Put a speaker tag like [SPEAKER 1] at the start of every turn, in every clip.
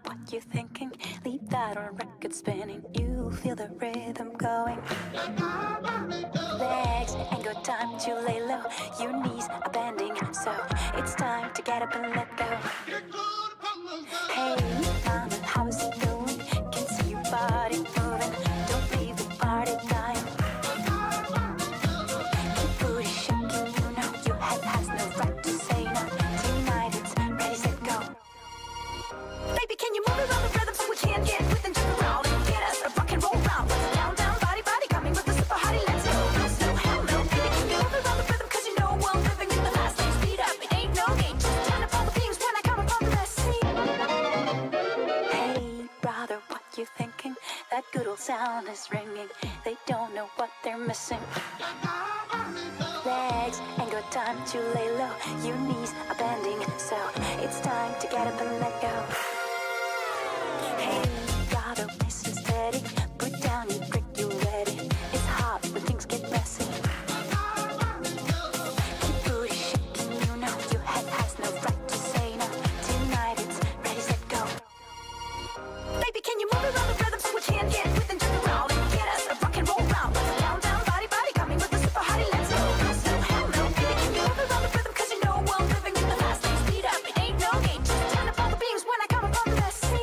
[SPEAKER 1] What you thinking? Leave that on record spinning. You feel the rhythm going. Legs ain't got time to lay low. Your knees are bending, so it's time to get up and let go. Hey, mama, how's it going? Can see your body moving. Don't leave the party dying. Keep booty shaking, you know your head has no right to say no. Tonight it's ready, set, go. Baby, can you move around the rhythm so we can get with and jump around and get us a rock and roll round? What's it down, down, body, body coming with the super hottie? Let's go, no slow, hell no. Baby, can you move around the rhythm? Cause you know I'm living in the fast lane. Speed up, it ain't no game. Just turn up all the beams when I come upon the scene. Hey, brother, what you thinking? That good old sound is ringing. They don't know what they're missing. Legs ain't got time to lay low. Your knees are bending, so it's time to get up and let go. Hey, brother, nice and steady. Put down your brick, you ready. It's hot when things get messy. Keep booty shaking, you know your head has no right to say no. Tonight it's ready, set, go. Baby, can you move around the rhythm so we can get with and jump around and get us a rock and roll round? What's it down, down, body, body coming with the super hottie? Let's go, no slow, hell no. Baby, can you move around the rhythm? Cause you know I'm living in the fast lane. Speed up, it ain't no game. Just turn up all the beams when I come upon the scene.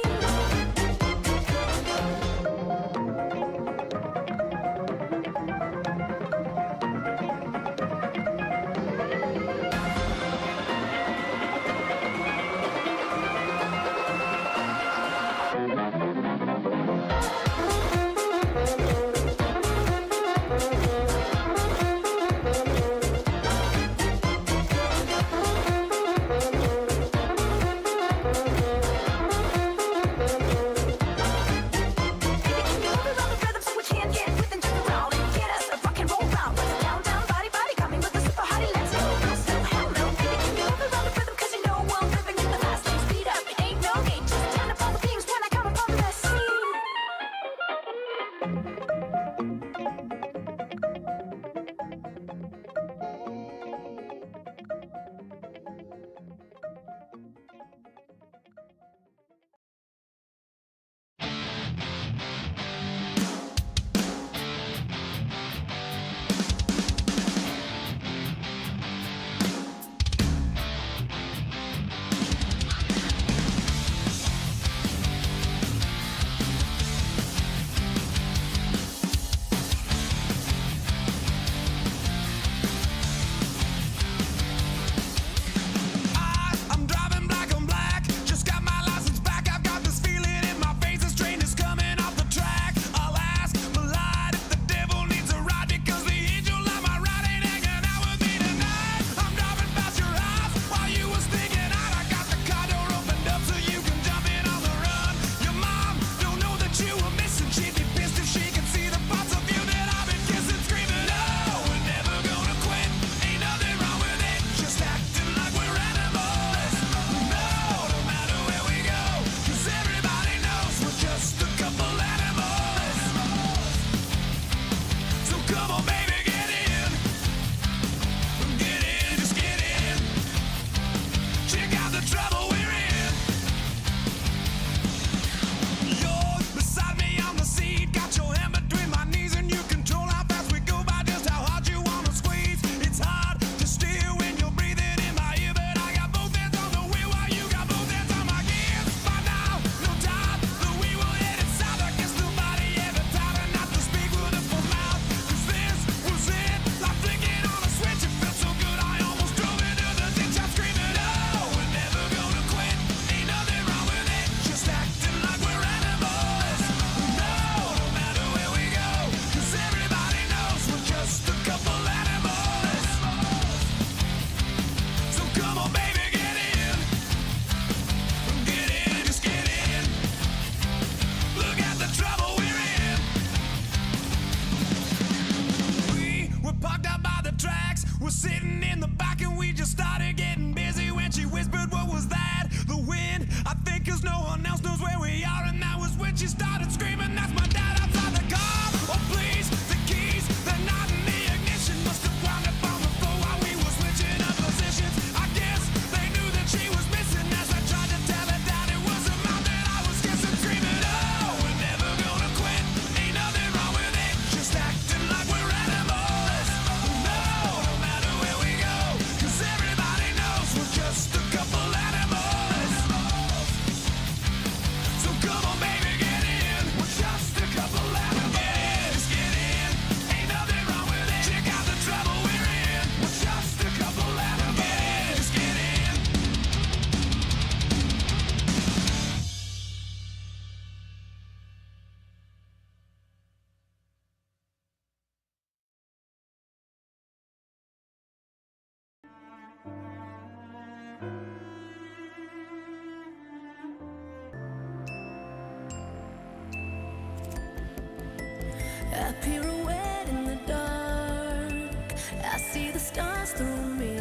[SPEAKER 1] pirouette in the dark. I see the stars through me.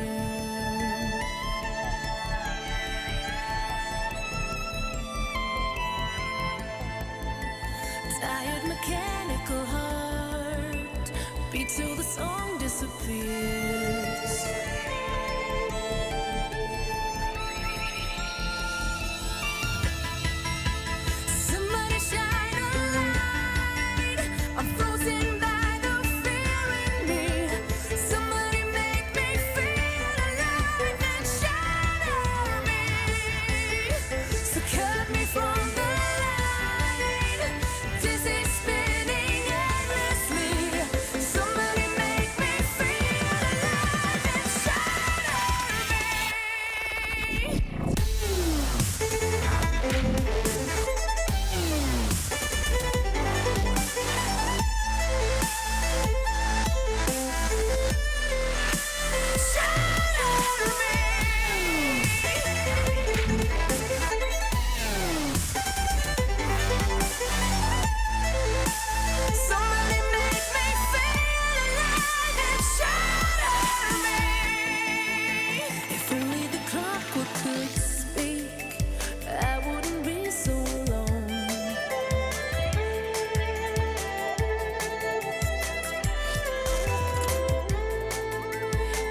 [SPEAKER 1] Tired mechanical heart beat till the song disappears. Somebody shine a light. I'm frozen by the fear in me. Somebody make me feel alive and shatter me. So cut me from the light. Dizzy spinning endlessly. Somebody make me feel alive and shatter me. Somebody make me feel alive and shatter me. If only the clockwork could speak, I wouldn't be so alone.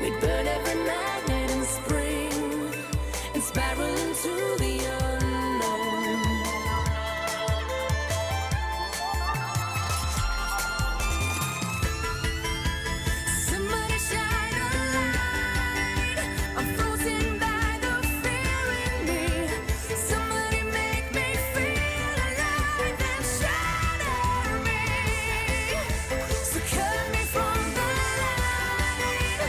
[SPEAKER 1] We'd burn every magnet in spring and spiral into the unknown. Somebody shine a light. I'm frozen by the fear in me. Somebody make me feel alive and shatter me. So cut me from the light.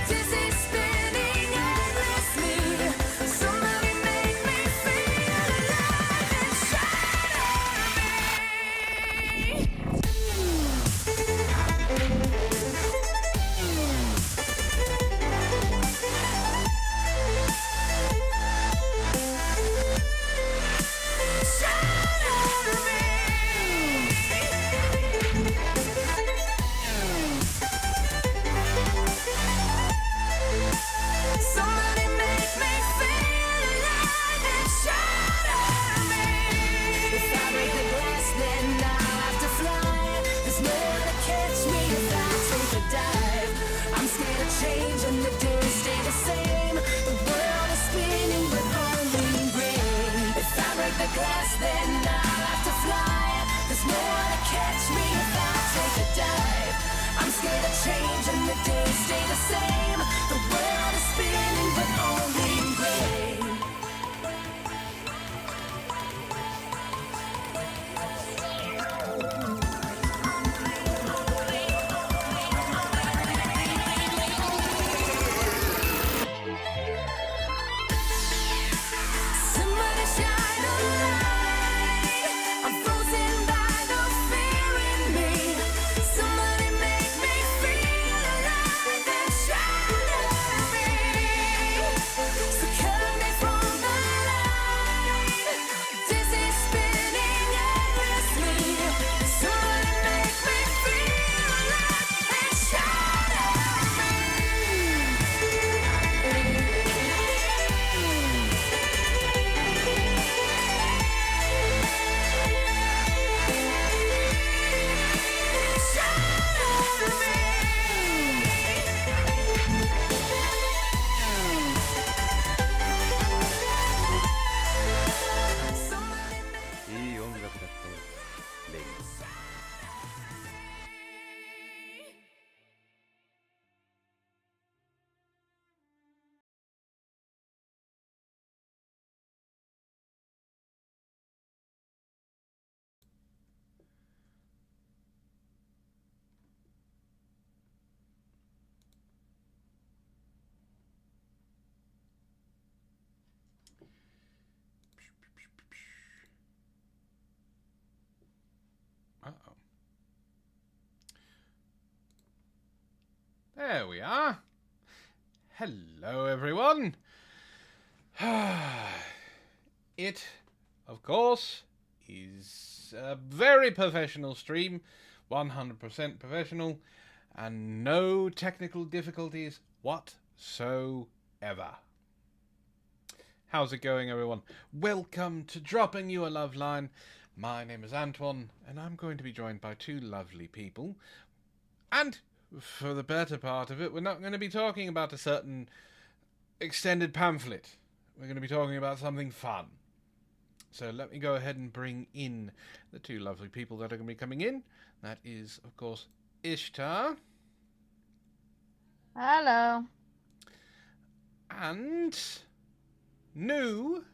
[SPEAKER 1] Dizzy spinning endlessly. Somebody make me feel alive and shatter me. Somebody make me feel alive and shatter me. If I break the glass, then I'll have to fly. There's no one to catch me if I take a dive. I'm scared of change and the days stay the same. The world is spinning but only gray. If I break the glass, then I'll have to fly. There's no one to catch me if I take a dive. I'm scared of change and the days stay the same. The world is spinning but only gray. Somebody shine a light. I'm frozen by the fear in me. Somebody make me feel alive and shatter me. So cut me from the light. Dizzy spinning endlessly. Somebody make me feel alive and shatter me.
[SPEAKER 2] 이音楽だってレゲエ。Uh-oh. There we are. Hello, everyone. It, of course, is a very professional stream 100% professional, and no technical difficulties whatsoever. How's it going, everyone? Welcome to Dropping You a Love Line. My name is Antoine, and I'm going to be joined by two lovely people. And for the better part of it, we're not going to be talking about a certain extended pamphlet. We're going to be talking about something fun. So let me go ahead and bring in the two lovely people that are going to be coming in. That is, of course, Ishtar.
[SPEAKER 3] Hello.
[SPEAKER 2] And new,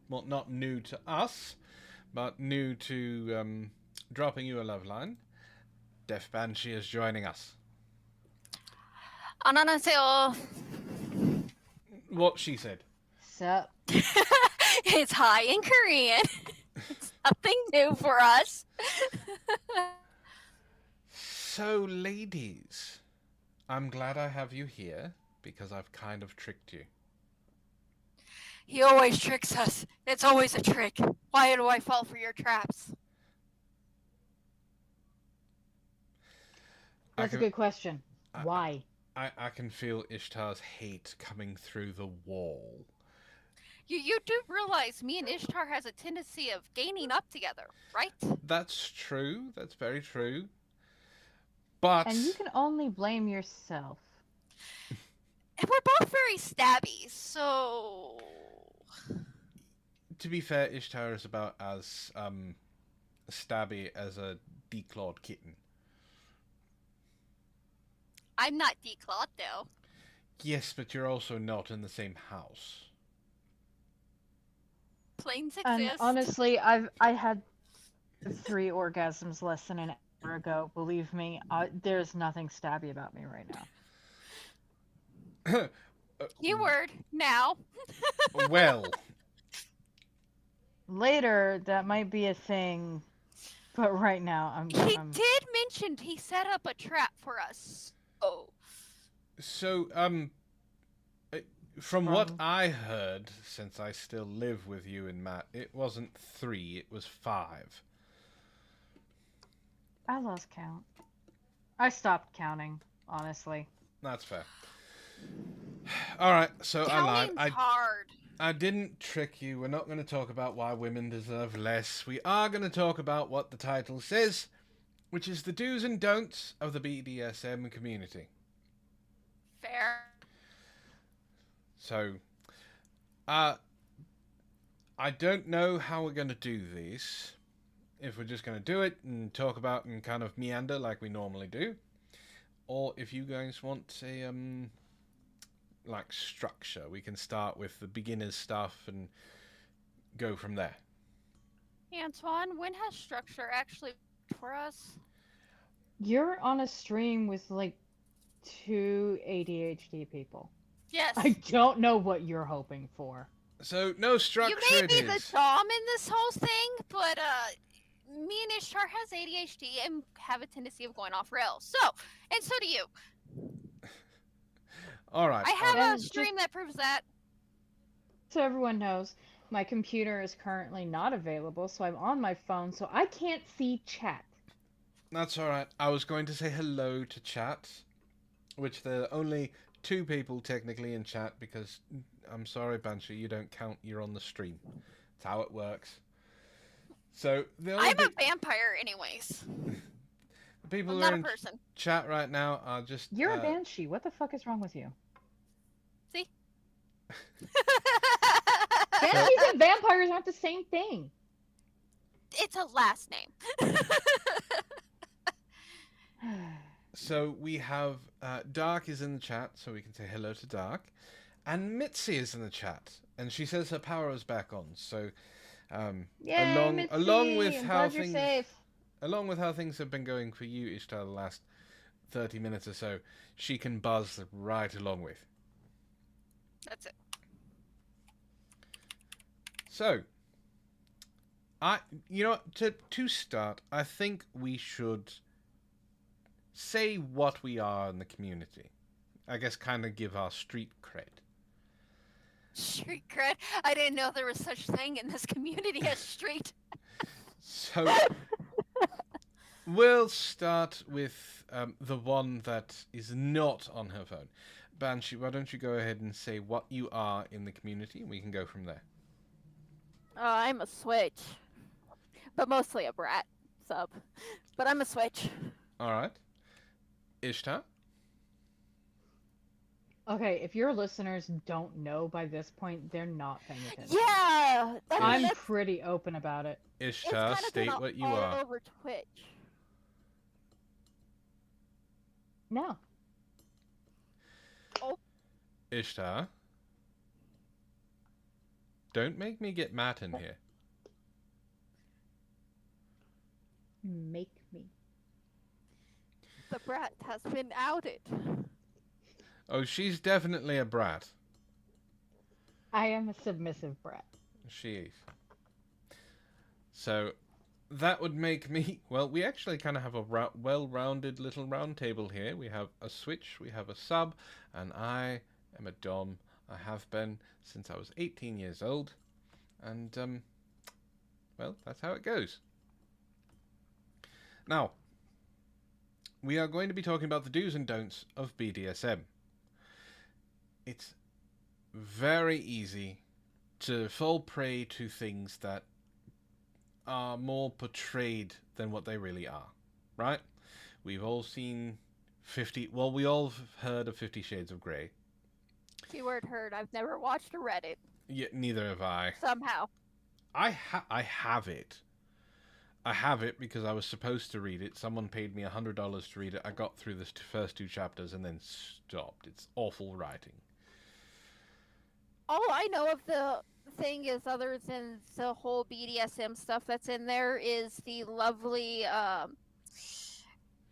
[SPEAKER 2] well, not new to us, but new to Dropping You a Love Line. Deaf Banshee is joining us.
[SPEAKER 4] 안녕하세요.
[SPEAKER 2] What she said.
[SPEAKER 3] Sup?
[SPEAKER 4] It's hi in Korean. It's nothing new for us.
[SPEAKER 2] So, ladies, I'm glad I have you here because I've kind of tricked you.
[SPEAKER 4] He always tricks us. It's always a trick. Why do I fall for your traps?
[SPEAKER 3] That's a good question.
[SPEAKER 2] I-
[SPEAKER 3] Why?
[SPEAKER 2] I can feel Ishtar's hate coming through the wall.
[SPEAKER 4] You do realize me and Ishtar has a tendency of gaining up together, right?
[SPEAKER 2] That's true. That's very true. But
[SPEAKER 3] And you can only blame yourself.
[SPEAKER 4] And we're both very stabby, so
[SPEAKER 2] to be fair, Ishtar is about as stabby as a declawed kitten.
[SPEAKER 4] I'm not declawed though.
[SPEAKER 2] Yes, but you're also not in the same house.
[SPEAKER 4] Planes
[SPEAKER 3] And
[SPEAKER 4] exist.
[SPEAKER 3] honestly, I had 3 orgasms less than an hour ago. Believe me, there's nothing stabby about me right now.
[SPEAKER 4] Keyword now.
[SPEAKER 2] Well,
[SPEAKER 3] Later, that might be a thing, but right now,
[SPEAKER 4] He did mention he set up a trap for us. Oh.
[SPEAKER 2] so from what
[SPEAKER 3] From-
[SPEAKER 2] I heard, since I still live with you and Matt, it wasn't 3, it was 5.
[SPEAKER 3] I lost count. I stopped counting, honestly.
[SPEAKER 2] That's fair. All right, so I lied.
[SPEAKER 4] Counting's hard.
[SPEAKER 2] I didn't trick you. We're not going to talk about why women deserve less. We are going to talk about what the title says, which is the do's and don'ts of the BDSM community.
[SPEAKER 4] Fair.
[SPEAKER 2] So, I don't know how we're going to do these. If we're just going to do it and talk about and kind of meander like we normally do, or if you guys want a like structure, we can start with the beginners stuff and go from there.
[SPEAKER 4] Antoine, when has structure actually worked for us?
[SPEAKER 3] You're on a stream with like 2 ADHD people.
[SPEAKER 4] Yes.
[SPEAKER 3] I don't know what you're hoping for.
[SPEAKER 2] So no structure.
[SPEAKER 4] You may be
[SPEAKER 2] it
[SPEAKER 4] the
[SPEAKER 2] is.
[SPEAKER 4] dom in this whole thing, but me and Ishtar has ADHD and have a tendency of going off rails. So, and so do you.
[SPEAKER 2] All right.
[SPEAKER 4] I have
[SPEAKER 3] And
[SPEAKER 4] a
[SPEAKER 3] just-
[SPEAKER 4] stream that proves that.
[SPEAKER 3] So everyone knows, my computer is currently not available, so I'm on my phone, so I can't see chat.
[SPEAKER 2] That's all right. I was going to say hello to chat, which there are only 2 people technically in chat because I'm sorry, Banshee, you don't count. You're on the stream. That's how it works. So the only
[SPEAKER 4] I'm a vampire, anyways.
[SPEAKER 2] the people
[SPEAKER 4] I'm
[SPEAKER 2] who are
[SPEAKER 4] not a
[SPEAKER 2] in
[SPEAKER 4] person.
[SPEAKER 2] chat right now are just
[SPEAKER 3] You're a banshee. What the fuck is wrong with you?
[SPEAKER 4] See?
[SPEAKER 3] Banshees and vampires aren't the same thing.
[SPEAKER 4] It's a last name.
[SPEAKER 2] So we have Dark is in the chat, so we can say hello to Dark, and Mitzi is in the chat, and she says her power is back on. So
[SPEAKER 3] Yay,
[SPEAKER 2] along
[SPEAKER 3] Mitzi,
[SPEAKER 2] along with
[SPEAKER 3] I'm
[SPEAKER 2] how
[SPEAKER 3] glad you're
[SPEAKER 2] things
[SPEAKER 3] safe.
[SPEAKER 2] along with how things have been going for you, Ishtar, the last 30 minutes or so, she can buzz right along with.
[SPEAKER 4] That's it.
[SPEAKER 2] So, to start, I think we should say what we are in the community. I guess kind of give our street cred.
[SPEAKER 4] Street cred. I didn't know there was such thing in this community as street.
[SPEAKER 2] So, We'll start with the one that is not on her phone. Banshee, why don't you go ahead and say what you are in the community, and we can go from there.
[SPEAKER 4] I'm a switch, but mostly a brat sub. But I'm a switch.
[SPEAKER 2] All right. Ishtar?
[SPEAKER 3] Okay, if your listeners don't know by this point, they're not paying attention.
[SPEAKER 4] Yeah,
[SPEAKER 3] I'm
[SPEAKER 4] that's
[SPEAKER 3] pretty open about it.
[SPEAKER 4] it's
[SPEAKER 2] Ishtar,
[SPEAKER 4] kind of
[SPEAKER 2] state
[SPEAKER 4] been
[SPEAKER 2] what you
[SPEAKER 4] all
[SPEAKER 2] are.
[SPEAKER 4] over Twitch.
[SPEAKER 3] No.
[SPEAKER 2] Ishtar? Don't make me get Matt in here.
[SPEAKER 3] Make me.
[SPEAKER 4] The brat has been outed.
[SPEAKER 2] Oh, she's definitely a brat.
[SPEAKER 3] I am a submissive brat.
[SPEAKER 2] She is. So, that would make me... Well, we actually kind of have a well-rounded little round table here. We have a switch, we have a sub, and I am a dom. I have been since I was 18 years old. And, well, that's how it goes. Now, we are going to be talking about the do's and don'ts of BDSM. It's very easy to fall prey to things that are more portrayed than what they really are, right? We've all seen 50... Well, we all have heard of 50 Shades of Grey.
[SPEAKER 4] Keyword heard. I've never watched or read it.
[SPEAKER 2] Yeah, neither have I.
[SPEAKER 4] Somehow.
[SPEAKER 2] I have it. I have it because I was supposed to read it. Someone paid me $100 to read it. I got through the first 2 chapters and then stopped. It's awful writing.
[SPEAKER 4] All I know of the thing is, other than the whole BDSM stuff that's in there, is the lovely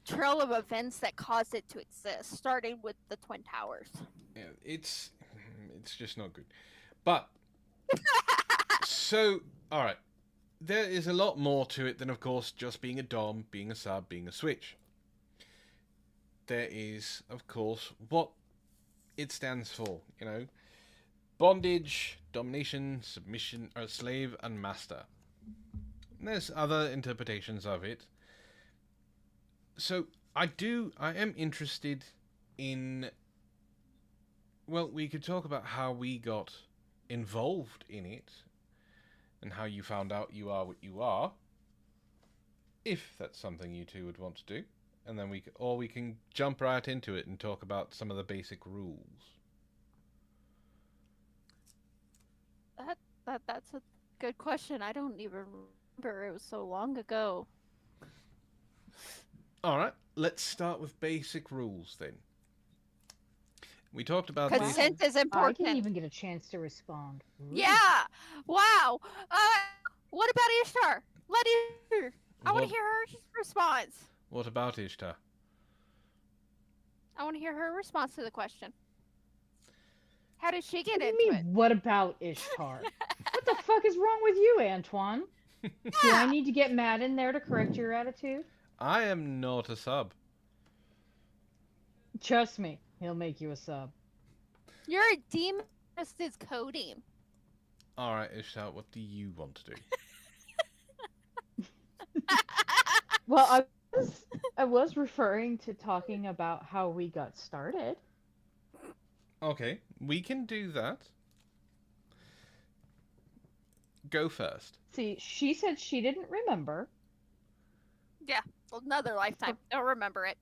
[SPEAKER 4] trail of events that caused it to exist, starting with the Twin Towers.
[SPEAKER 2] Yeah, it's just not good. But so, all right. There is a lot more to it than, of course, just being a dom, being a sub, being a switch. There is, of course, what it stands for, you know. Bondage, domination, submission, or slave and master. And there's other interpretations of it. So, I am interested in... Well, we could talk about how we got involved in it, and how you found out you are what you are, if that's something you two would want to do, and then we can jump right into it and talk about some of the basic rules.
[SPEAKER 4] That's a good question. I don't even remember. It was so long ago.
[SPEAKER 2] All right, let's start with basic rules then. We talked about
[SPEAKER 4] Consent is
[SPEAKER 3] I
[SPEAKER 4] important.
[SPEAKER 3] didn't even get a chance to respond. Rude.
[SPEAKER 4] Yeah. Wow. What about Ishtar? Let her. I want
[SPEAKER 2] What-
[SPEAKER 4] to hear her response.
[SPEAKER 2] What about Ishtar?
[SPEAKER 4] I want to hear her response to the question. How did she get
[SPEAKER 3] What do
[SPEAKER 4] into
[SPEAKER 3] you
[SPEAKER 4] it?
[SPEAKER 3] mean, what about Ishtar? What the fuck is wrong with you, Antoine? Do I need to get Matt in there to correct your attitude?
[SPEAKER 2] I am not a sub.
[SPEAKER 3] Trust me, he'll make you a sub.
[SPEAKER 4] You're a demon. Just is coding.
[SPEAKER 2] All right, Ishtar, what do you want to do?
[SPEAKER 3] Well, I was referring to talking about how we got started.
[SPEAKER 2] Okay, we can do that. Go first.
[SPEAKER 3] See, she said she didn't remember.
[SPEAKER 4] Yeah. Another lifetime. Don't remember it.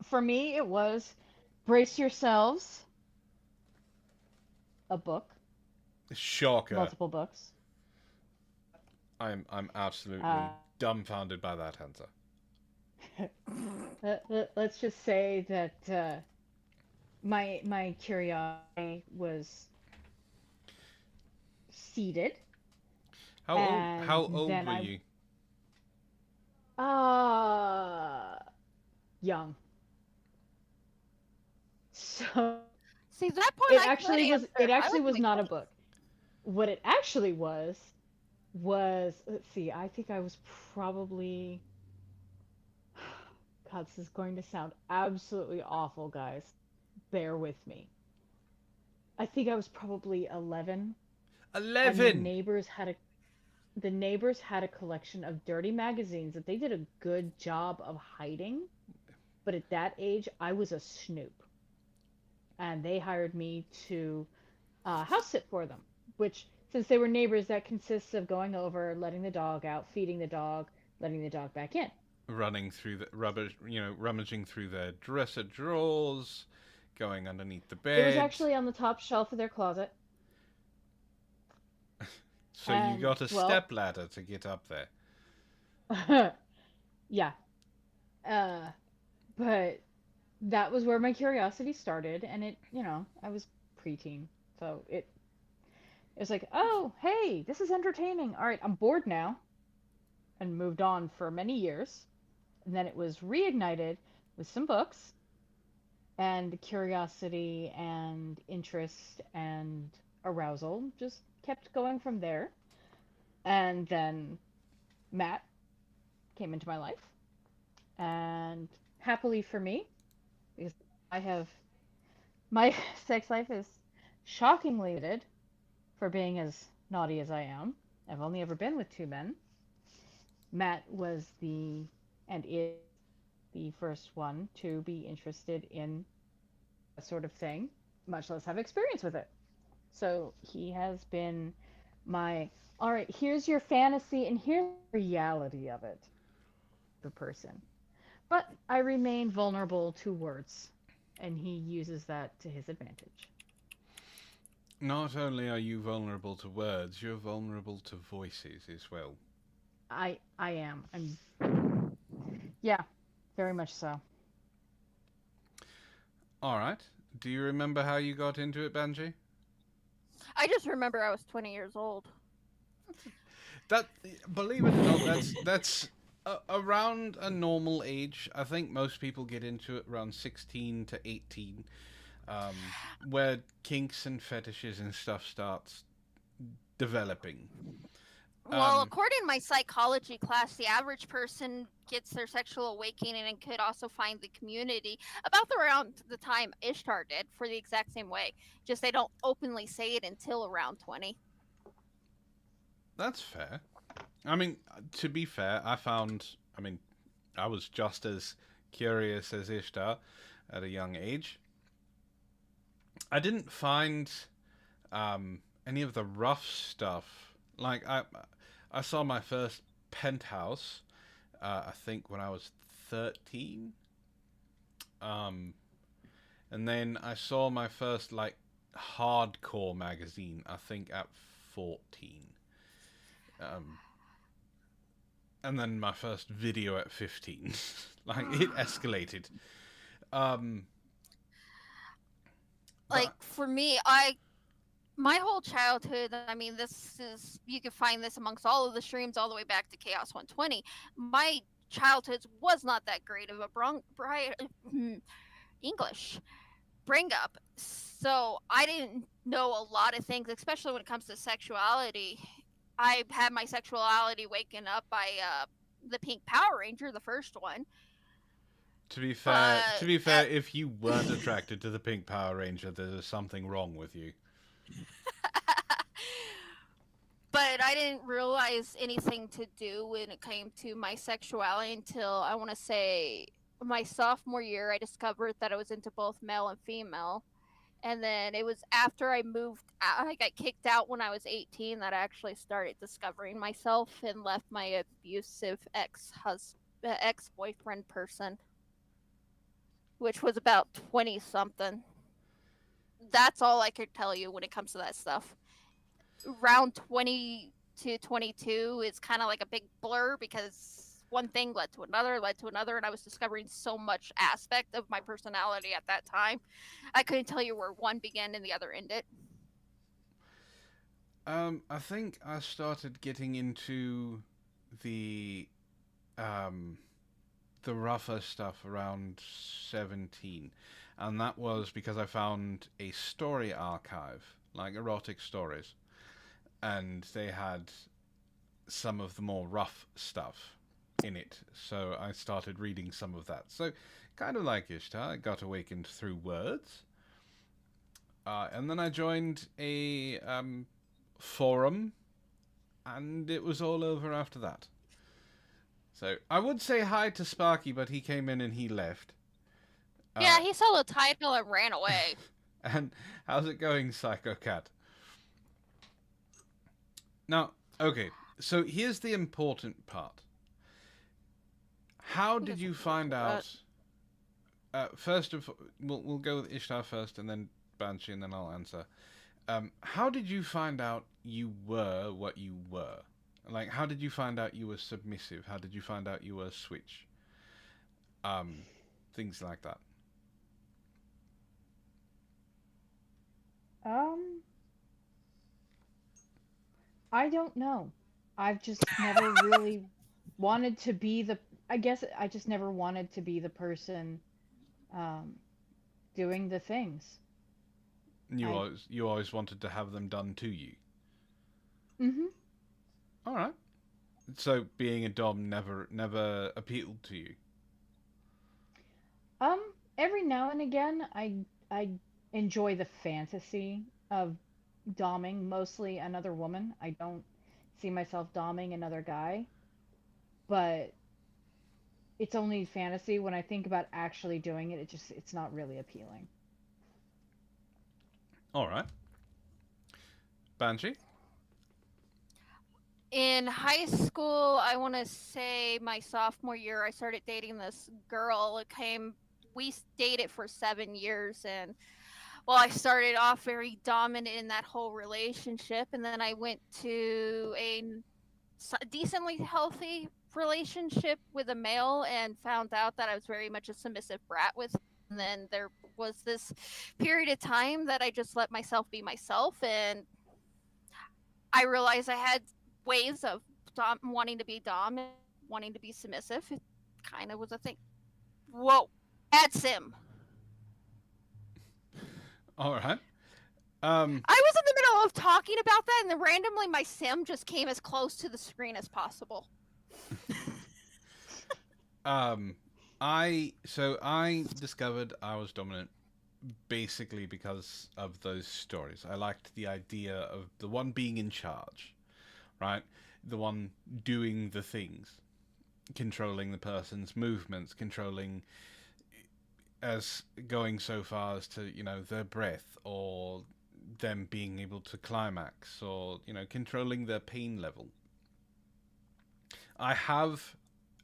[SPEAKER 3] For me, it was brace yourselves. A book,
[SPEAKER 2] Shocker.
[SPEAKER 3] multiple books.
[SPEAKER 2] I'm absolutely dumbfounded by that answer.
[SPEAKER 3] Let's just say that my curiosity was seated.
[SPEAKER 2] How old
[SPEAKER 3] then
[SPEAKER 2] were you?
[SPEAKER 3] Young. So
[SPEAKER 4] See, that point
[SPEAKER 3] it
[SPEAKER 4] I
[SPEAKER 3] actually
[SPEAKER 4] could
[SPEAKER 3] was.
[SPEAKER 4] answer.
[SPEAKER 3] It
[SPEAKER 4] I
[SPEAKER 3] actually was
[SPEAKER 4] like
[SPEAKER 3] not a book. What it actually was let's see. I think I was probably. God, this is going to sound absolutely awful, guys. Bear with me. I think I was probably 11. And the
[SPEAKER 2] 11.
[SPEAKER 3] neighbors had a the neighbors had a collection of dirty magazines that they did a good job of hiding. But at that age, I was a snoop, and they hired me to house sit for them. Which, since they were neighbors, that consists of going over, letting the dog out, feeding the dog, letting the dog back in.
[SPEAKER 2] Running through the rubbish, rummaging through their dresser drawers, going underneath the
[SPEAKER 3] It was
[SPEAKER 2] bed.
[SPEAKER 3] actually on the top shelf of their closet.
[SPEAKER 2] So you
[SPEAKER 3] And,
[SPEAKER 2] got a
[SPEAKER 3] well,
[SPEAKER 2] step ladder to get up there.
[SPEAKER 3] yeah. Uh, but that was where my curiosity started, and I was preteen, so it was like, oh, hey, this is entertaining. All right, I'm bored now, and moved on for many years. And then it was reignited with some books, and curiosity and interest and arousal just kept going from there. And then Matt came into my life, and happily for me, because I have my sex life is shockingly limited for being as naughty as I am. I've only ever been with two men. Matt was and is the first one to be interested in a sort of thing, much less have experience with it. So he has been my, all right, here's your fantasy and here's the reality of it, the person. But I remain vulnerable to words, and he uses that to his advantage.
[SPEAKER 2] Not only are you vulnerable to words, you're vulnerable to voices as well.
[SPEAKER 3] I am. Yeah, very much so.
[SPEAKER 2] All right. Do you remember how you got into it, Banji?
[SPEAKER 4] I just remember I was 20 years old.
[SPEAKER 2] That, believe it or not, that's around a normal age. I think most people get into it around 16 to 18, um, where kinks and fetishes and stuff starts developing.
[SPEAKER 4] Well,
[SPEAKER 2] Um,
[SPEAKER 4] according to my psychology class, the average person gets their sexual awakening and could also find the community about around the time Ishtar did for the exact same way. Just they don't openly say it until around 20.
[SPEAKER 2] that's fair. I mean, to be fair, I mean, I was just as curious as Ishtar at a young age. I didn't find any of the rough stuff. Like I saw my first penthouse, I think when I was 13. Um, and then I saw my first like hardcore magazine, I think at 14. Um, and then my first video at 15. Like it escalated. Um,
[SPEAKER 4] Like
[SPEAKER 2] but
[SPEAKER 4] for me, my whole childhood, I mean, this is, you can find this amongst all of the streams all the way back to Chaos 120. My childhood was not that great of a English bring up. So I didn't know a lot of things, especially when it comes to sexuality. I had my sexuality waken up by the Pink Power Ranger, the first one.
[SPEAKER 2] to
[SPEAKER 4] But
[SPEAKER 2] be fair, if you weren't attracted to the Pink Power Ranger, there's something wrong with you.
[SPEAKER 4] but I didn't realize anything to do when it came to my sexuality until I want to say my sophomore year. I discovered that I was into both male and female. And then it was after I moved out, I got kicked out when I was 18 that I actually started discovering myself and left my abusive ex boyfriend person, which was about 20 something. That's all I could tell you when it comes to that stuff. Round 20 to 22 is kind of like a big blur because one thing led to another, and I was discovering so much aspect of my personality at that time. I couldn't tell you where one began and the other ended.
[SPEAKER 2] I think I started getting into the um, the rougher stuff around 17, and that was because I found a story archive, like erotic stories, and they had some of the more rough stuff in it. So I started reading some of that. So, kind of like Ishtar, I got awakened through words. And then I joined a forum and it was all over after that. So I would say hi to Sparky, but he came in and he left.
[SPEAKER 4] Yeah, he saw the title and ran away.
[SPEAKER 2] And how's it going, Psycho Cat? Now, okay, so here's the important part. How did you find out? First of, we'll go with Ishtar first, and then Banshee, and then I'll answer. How did you find out you were what you were? Like, how did you find out you were submissive? How did you find out you were switch? Things like that.
[SPEAKER 3] I don't know. I've just never really wanted to be the. I guess I just never wanted to be the person um, doing the things. I.
[SPEAKER 2] You always wanted to have them done to you.
[SPEAKER 3] Mhm.
[SPEAKER 2] All right. So being a dom never appealed to you.
[SPEAKER 3] Um. Every now and again, I enjoy the fantasy of doming mostly another woman. I don't see myself doming another guy, but it's only fantasy. When I think about actually doing it, it's not really appealing.
[SPEAKER 2] All right. Banshee.
[SPEAKER 4] In high school, I want to say my sophomore year, I started dating this girl. We dated for 7 years, and well, I started off very dominant in that whole relationship, and then I went to a decently healthy relationship with a male and found out that I was very much a submissive brat with him. And then there was this period of time that I just let myself be myself, and I realized I had ways of wanting to be dom and wanting to be submissive. It kind of was a thing. Whoa, that's him.
[SPEAKER 2] All right.
[SPEAKER 4] I was in the middle of talking about that, and then randomly my sim just came as close to the screen as possible.
[SPEAKER 2] I discovered I was dominant basically because of those stories. I liked the idea of the one being in charge, right? The one doing the things, controlling the person's movements, controlling as going so far as to, their breath, or them being able to climax, or, controlling their pain level. I have,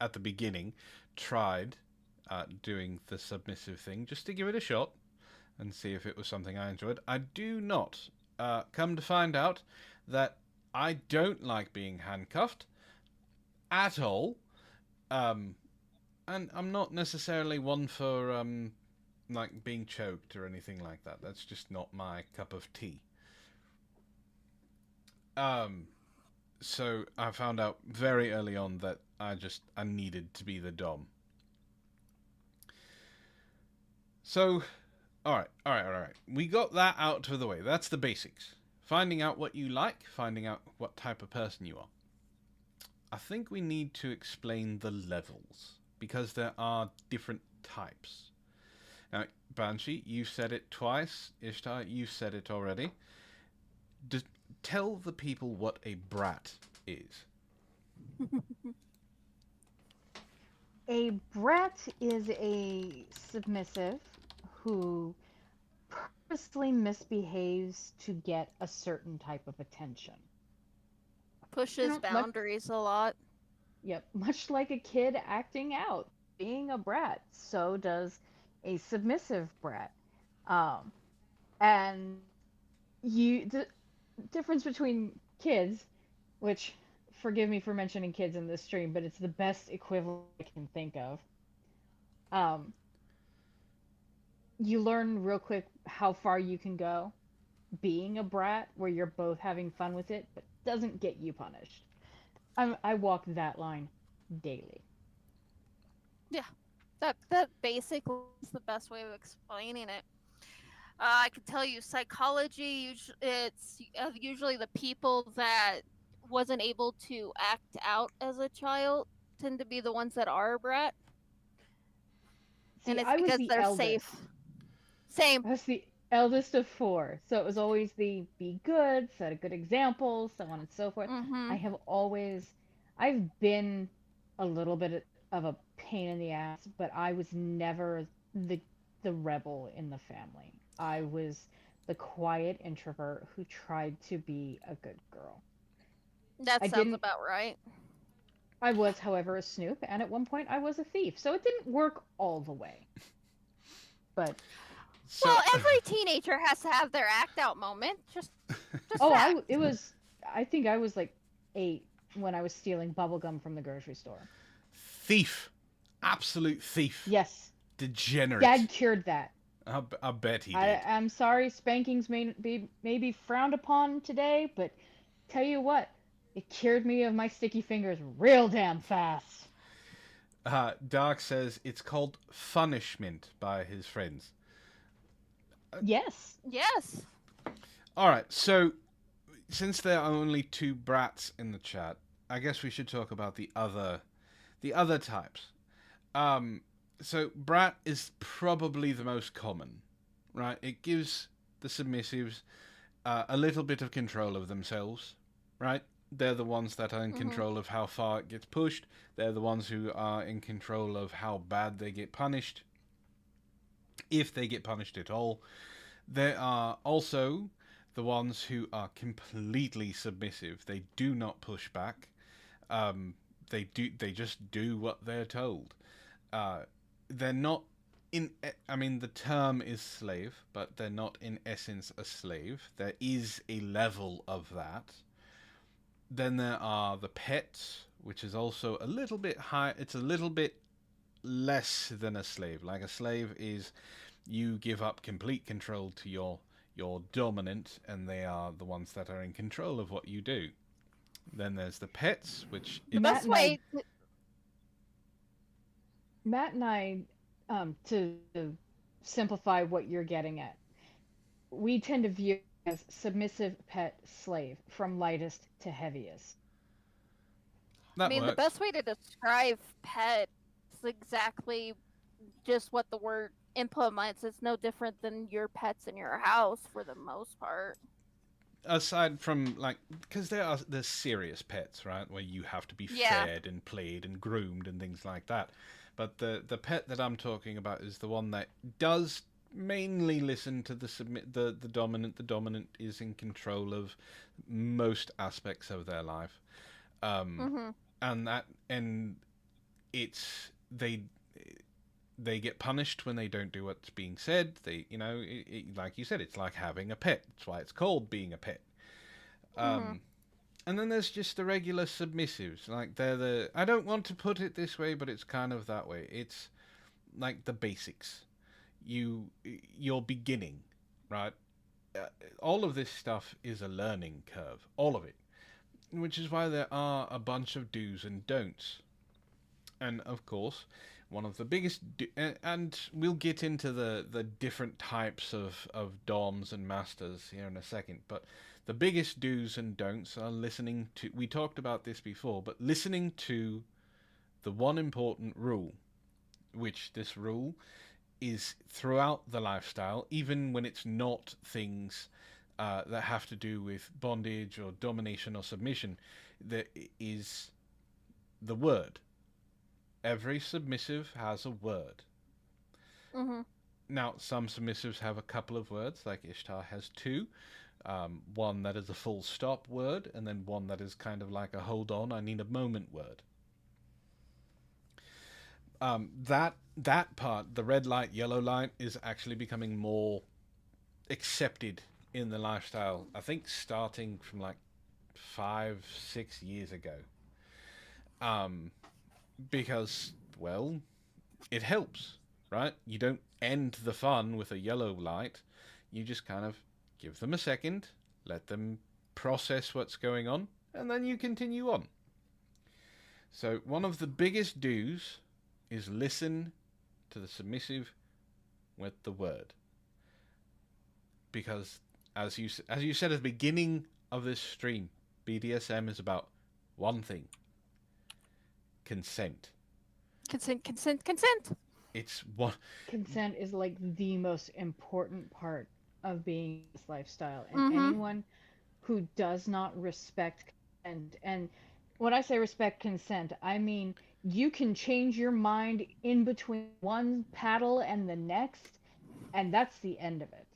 [SPEAKER 2] at the beginning, tried doing the submissive thing just to give it a shot and see if it was something I enjoyed. I do not. Come to find out that I don't like being handcuffed at all. And I'm not necessarily one for like being choked or anything like that. That's just not my cup of tea. So I found out very early on that I needed to be the dom. So, all right. We got that out of the way. That's the basics. Finding out what you like, finding out what type of person you are. I think we need to explain the levels, because there are different types. Now, Banshee, you've said it twice. Ishtar, you've said it already. Tell the people what a brat is.
[SPEAKER 3] A brat is a submissive who purposely misbehaves to get a certain type of attention.
[SPEAKER 4] Pushes boundaries a lot.
[SPEAKER 3] Yep, much like a kid acting out, being a brat, so does a submissive brat. And the difference between kids, which forgive me for mentioning kids in this stream, but it's the best equivalent I can think of. You learn real quick how far you can go being a brat, where you're both having fun with it, but doesn't get you punished. I walk that line daily.
[SPEAKER 4] Yeah, that basically is the best way of explaining it. I can tell you, psychology. It's usually the people that wasn't able to act out as a child tend to be the ones that are a brat,
[SPEAKER 3] See,
[SPEAKER 4] and it's
[SPEAKER 3] I was
[SPEAKER 4] because
[SPEAKER 3] the
[SPEAKER 4] they're
[SPEAKER 3] eldest.
[SPEAKER 4] safe. Same.
[SPEAKER 3] I was the eldest of four, so it was always the be good, set a good example, so on and so forth.
[SPEAKER 4] Mm-hmm.
[SPEAKER 3] I have always, I've been a little bit of a pain in the ass, but I was never the the rebel in the family. I was the quiet introvert who tried to be a good girl.
[SPEAKER 4] That
[SPEAKER 3] I
[SPEAKER 4] sounds
[SPEAKER 3] didn't.
[SPEAKER 4] about right.
[SPEAKER 3] I was, however, a snoop, and at one point I was a thief, so it didn't work all the way. But
[SPEAKER 2] So,
[SPEAKER 4] Well, every teenager has to have their act out moment. Just
[SPEAKER 3] oh,
[SPEAKER 4] fact.
[SPEAKER 3] it was. I think I was like 8 when I was stealing bubblegum from the grocery store.
[SPEAKER 2] thief. Absolute thief.
[SPEAKER 3] Yes,
[SPEAKER 2] Degenerate.
[SPEAKER 3] Dad cured that.
[SPEAKER 2] I bet he
[SPEAKER 3] I
[SPEAKER 2] did.
[SPEAKER 3] I'm sorry, spankings may be frowned upon today, but tell you what, it cured me of my sticky fingers real damn fast.
[SPEAKER 2] Dark says it's called punishment by his friends.
[SPEAKER 3] Yes.
[SPEAKER 4] Yes.
[SPEAKER 2] All right, so since there are only two brats in the chat, I guess we should talk about the other types. Um, so brat is probably the most common, right? It gives the submissives a little bit of control of themselves, right? They're the ones that are in
[SPEAKER 4] Mm-hmm.
[SPEAKER 2] control of how far it gets pushed. They're the ones who are in control of how bad they get punished, if they get punished at all. There are also the ones who are completely submissive. They do not push back. Um, they just do what they're told. Uh, they're not in. I mean, the term is slave, but they're not in essence a slave. There is a level of that. Then there are the pets, which is also a little bit high. It's a little bit less than a slave. Like a slave is you give up complete control to your dominant, and they are the ones that are in control of what you do. Then there's the pets, which
[SPEAKER 4] The
[SPEAKER 3] Matt
[SPEAKER 2] it's
[SPEAKER 4] best
[SPEAKER 3] and I
[SPEAKER 4] way. To,
[SPEAKER 3] Matt and I to simplify what you're getting at. We tend to view as submissive pet slave from lightest to heaviest.
[SPEAKER 4] I
[SPEAKER 2] that
[SPEAKER 4] mean, the
[SPEAKER 2] works.
[SPEAKER 4] best way to describe pet is exactly just what the word implements. It's no different than your pets in your house for the most part.
[SPEAKER 2] Aside from like, because there's serious pets, right, where you have to be
[SPEAKER 4] Yeah.
[SPEAKER 2] fed and played and groomed and things like that. But the pet that I'm talking about is the one that does mainly listen to the dominant. The dominant is in control of most aspects of their life. Um,
[SPEAKER 4] Mm-hmm.
[SPEAKER 2] and it's they get punished when they don't do what's being said. Like you said, it's like having a pet. That's why it's called being a pet.
[SPEAKER 4] Mm-hmm.
[SPEAKER 2] Um, and then there's just the regular submissives. Like they're the. I don't want to put it this way, but it's kind of that way. It's like the basics. You're beginning, right? Uh, all of this stuff is a learning curve. All of it, which is why there are a bunch of do's and don'ts. And of course, one of the biggest, and we'll get into the different types of DOMs and masters here in a second, but the biggest do's and don'ts are listening to, we talked about this before, but listening to the one important rule, which this rule is throughout the lifestyle, even when it's not things that have to do with bondage or domination or submission, that is the word. Every submissive has a word.
[SPEAKER 4] Mm-hmm.
[SPEAKER 2] Now, some submissives have a couple of words, like Ishtar has two. One that is a full stop word, and then one that is kind of like a hold on, I need a moment word. That part, the red light, yellow light, is actually becoming more accepted in the lifestyle. I think starting from like 5, 6 years ago. Um, because, well, it helps, right? You don't end the fun with a yellow light. You just kind of give them a second, let them process what's going on, and then you continue on. So, one of the biggest do's is listen to the submissive with the word. Because, as you said at the beginning of this stream, BDSM is about one thing: consent.
[SPEAKER 4] Consent, consent, consent.
[SPEAKER 2] It's one.
[SPEAKER 3] Consent is like the most important part of being in this lifestyle, and
[SPEAKER 4] Mhm.
[SPEAKER 3] anyone who does not respect consent, and when I say respect consent, I mean you can change your mind in between one paddle and the next, and that's the end of it.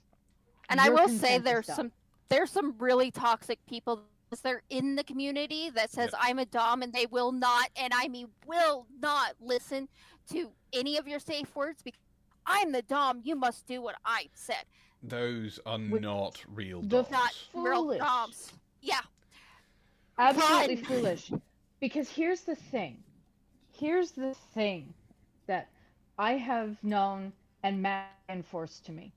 [SPEAKER 4] And I
[SPEAKER 3] Your
[SPEAKER 4] will say
[SPEAKER 3] consent is done.
[SPEAKER 4] there's some really toxic people they're in the community that says
[SPEAKER 2] Yep.
[SPEAKER 4] I'm a dom and they will not, and I mean will not listen to any of your safe words because I'm the dom. You must do what I said.
[SPEAKER 2] Those are
[SPEAKER 3] Which
[SPEAKER 2] not real
[SPEAKER 3] the
[SPEAKER 4] Not
[SPEAKER 2] DOMs.
[SPEAKER 4] real
[SPEAKER 3] foolish,
[SPEAKER 4] doms. Yeah,
[SPEAKER 3] absolutely
[SPEAKER 4] run.
[SPEAKER 3] foolish. Because here's the thing. Here's the thing that I have known and Matt enforced to me.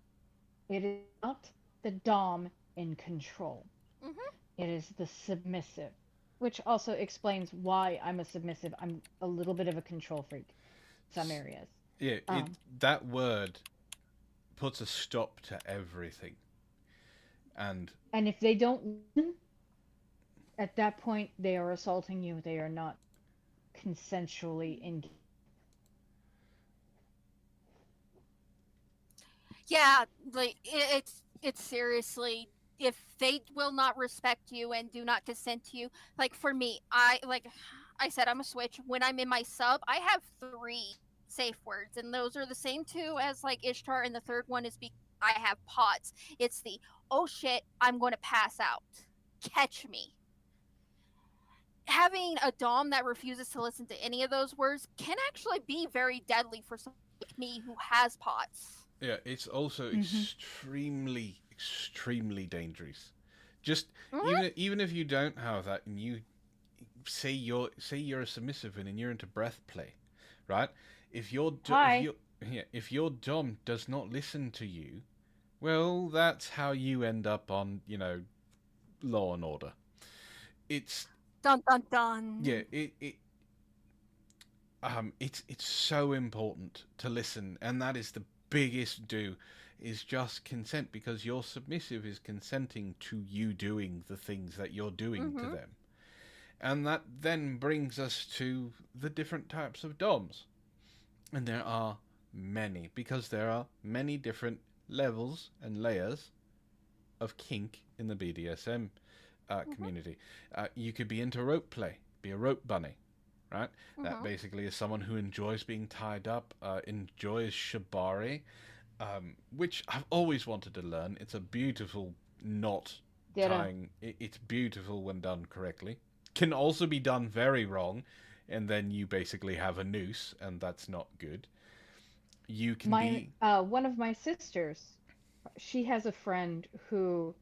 [SPEAKER 3] It is not the dom in control.
[SPEAKER 4] Mhm.
[SPEAKER 3] It is the submissive, which also explains why I'm a submissive. I'm a little bit of a control freak in some areas.
[SPEAKER 2] Yeah,
[SPEAKER 3] Um,
[SPEAKER 2] that word puts a stop to everything. And
[SPEAKER 3] and if they don't listen, at that point they are assaulting you. They are not consensually engaged.
[SPEAKER 4] Yeah, like it's seriously if they will not respect you and do not consent to you. Like for me, I like I said I'm a switch. When I'm in my sub, I have 3 safe words, and those are the same two as like Ishtar, and the third one is because I have pots. It's the oh shit, I'm going to pass out. Catch me. Having a dom that refuses to listen to any of those words can actually be very deadly for someone like me who has pots.
[SPEAKER 2] yeah, it's also
[SPEAKER 3] Hmm.
[SPEAKER 2] extremely, extremely dangerous. Just
[SPEAKER 4] Mhm.
[SPEAKER 2] even if you don't have that, and you say you're a submissive and you're into breath play, right?
[SPEAKER 3] Hi.
[SPEAKER 2] If your dom does not listen to you, well, that's how you end up on Law and Order. It's
[SPEAKER 4] Dun dun
[SPEAKER 2] yeah,
[SPEAKER 4] dun.
[SPEAKER 2] it's so important to listen, and that is the biggest do, is just consent, because your submissive is consenting to you doing the things that you're doing to
[SPEAKER 4] Mhm.
[SPEAKER 2] them. And that then brings us to the different types of DOMs. And there are many, because there are many different levels and layers of kink in the BDSM
[SPEAKER 4] Mhm.
[SPEAKER 2] community. You could be into rope play, be a rope bunny, right? That
[SPEAKER 4] Mhm.
[SPEAKER 2] basically is someone who enjoys being tied up, enjoys shibari, which I've always wanted to learn. It's a beautiful knot
[SPEAKER 3] Ditto.
[SPEAKER 2] tying. It's beautiful when done correctly. Can also be done very wrong, and then you basically have a noose, and that's not good. You can
[SPEAKER 3] My
[SPEAKER 2] be.
[SPEAKER 3] one of my sisters, she has a friend who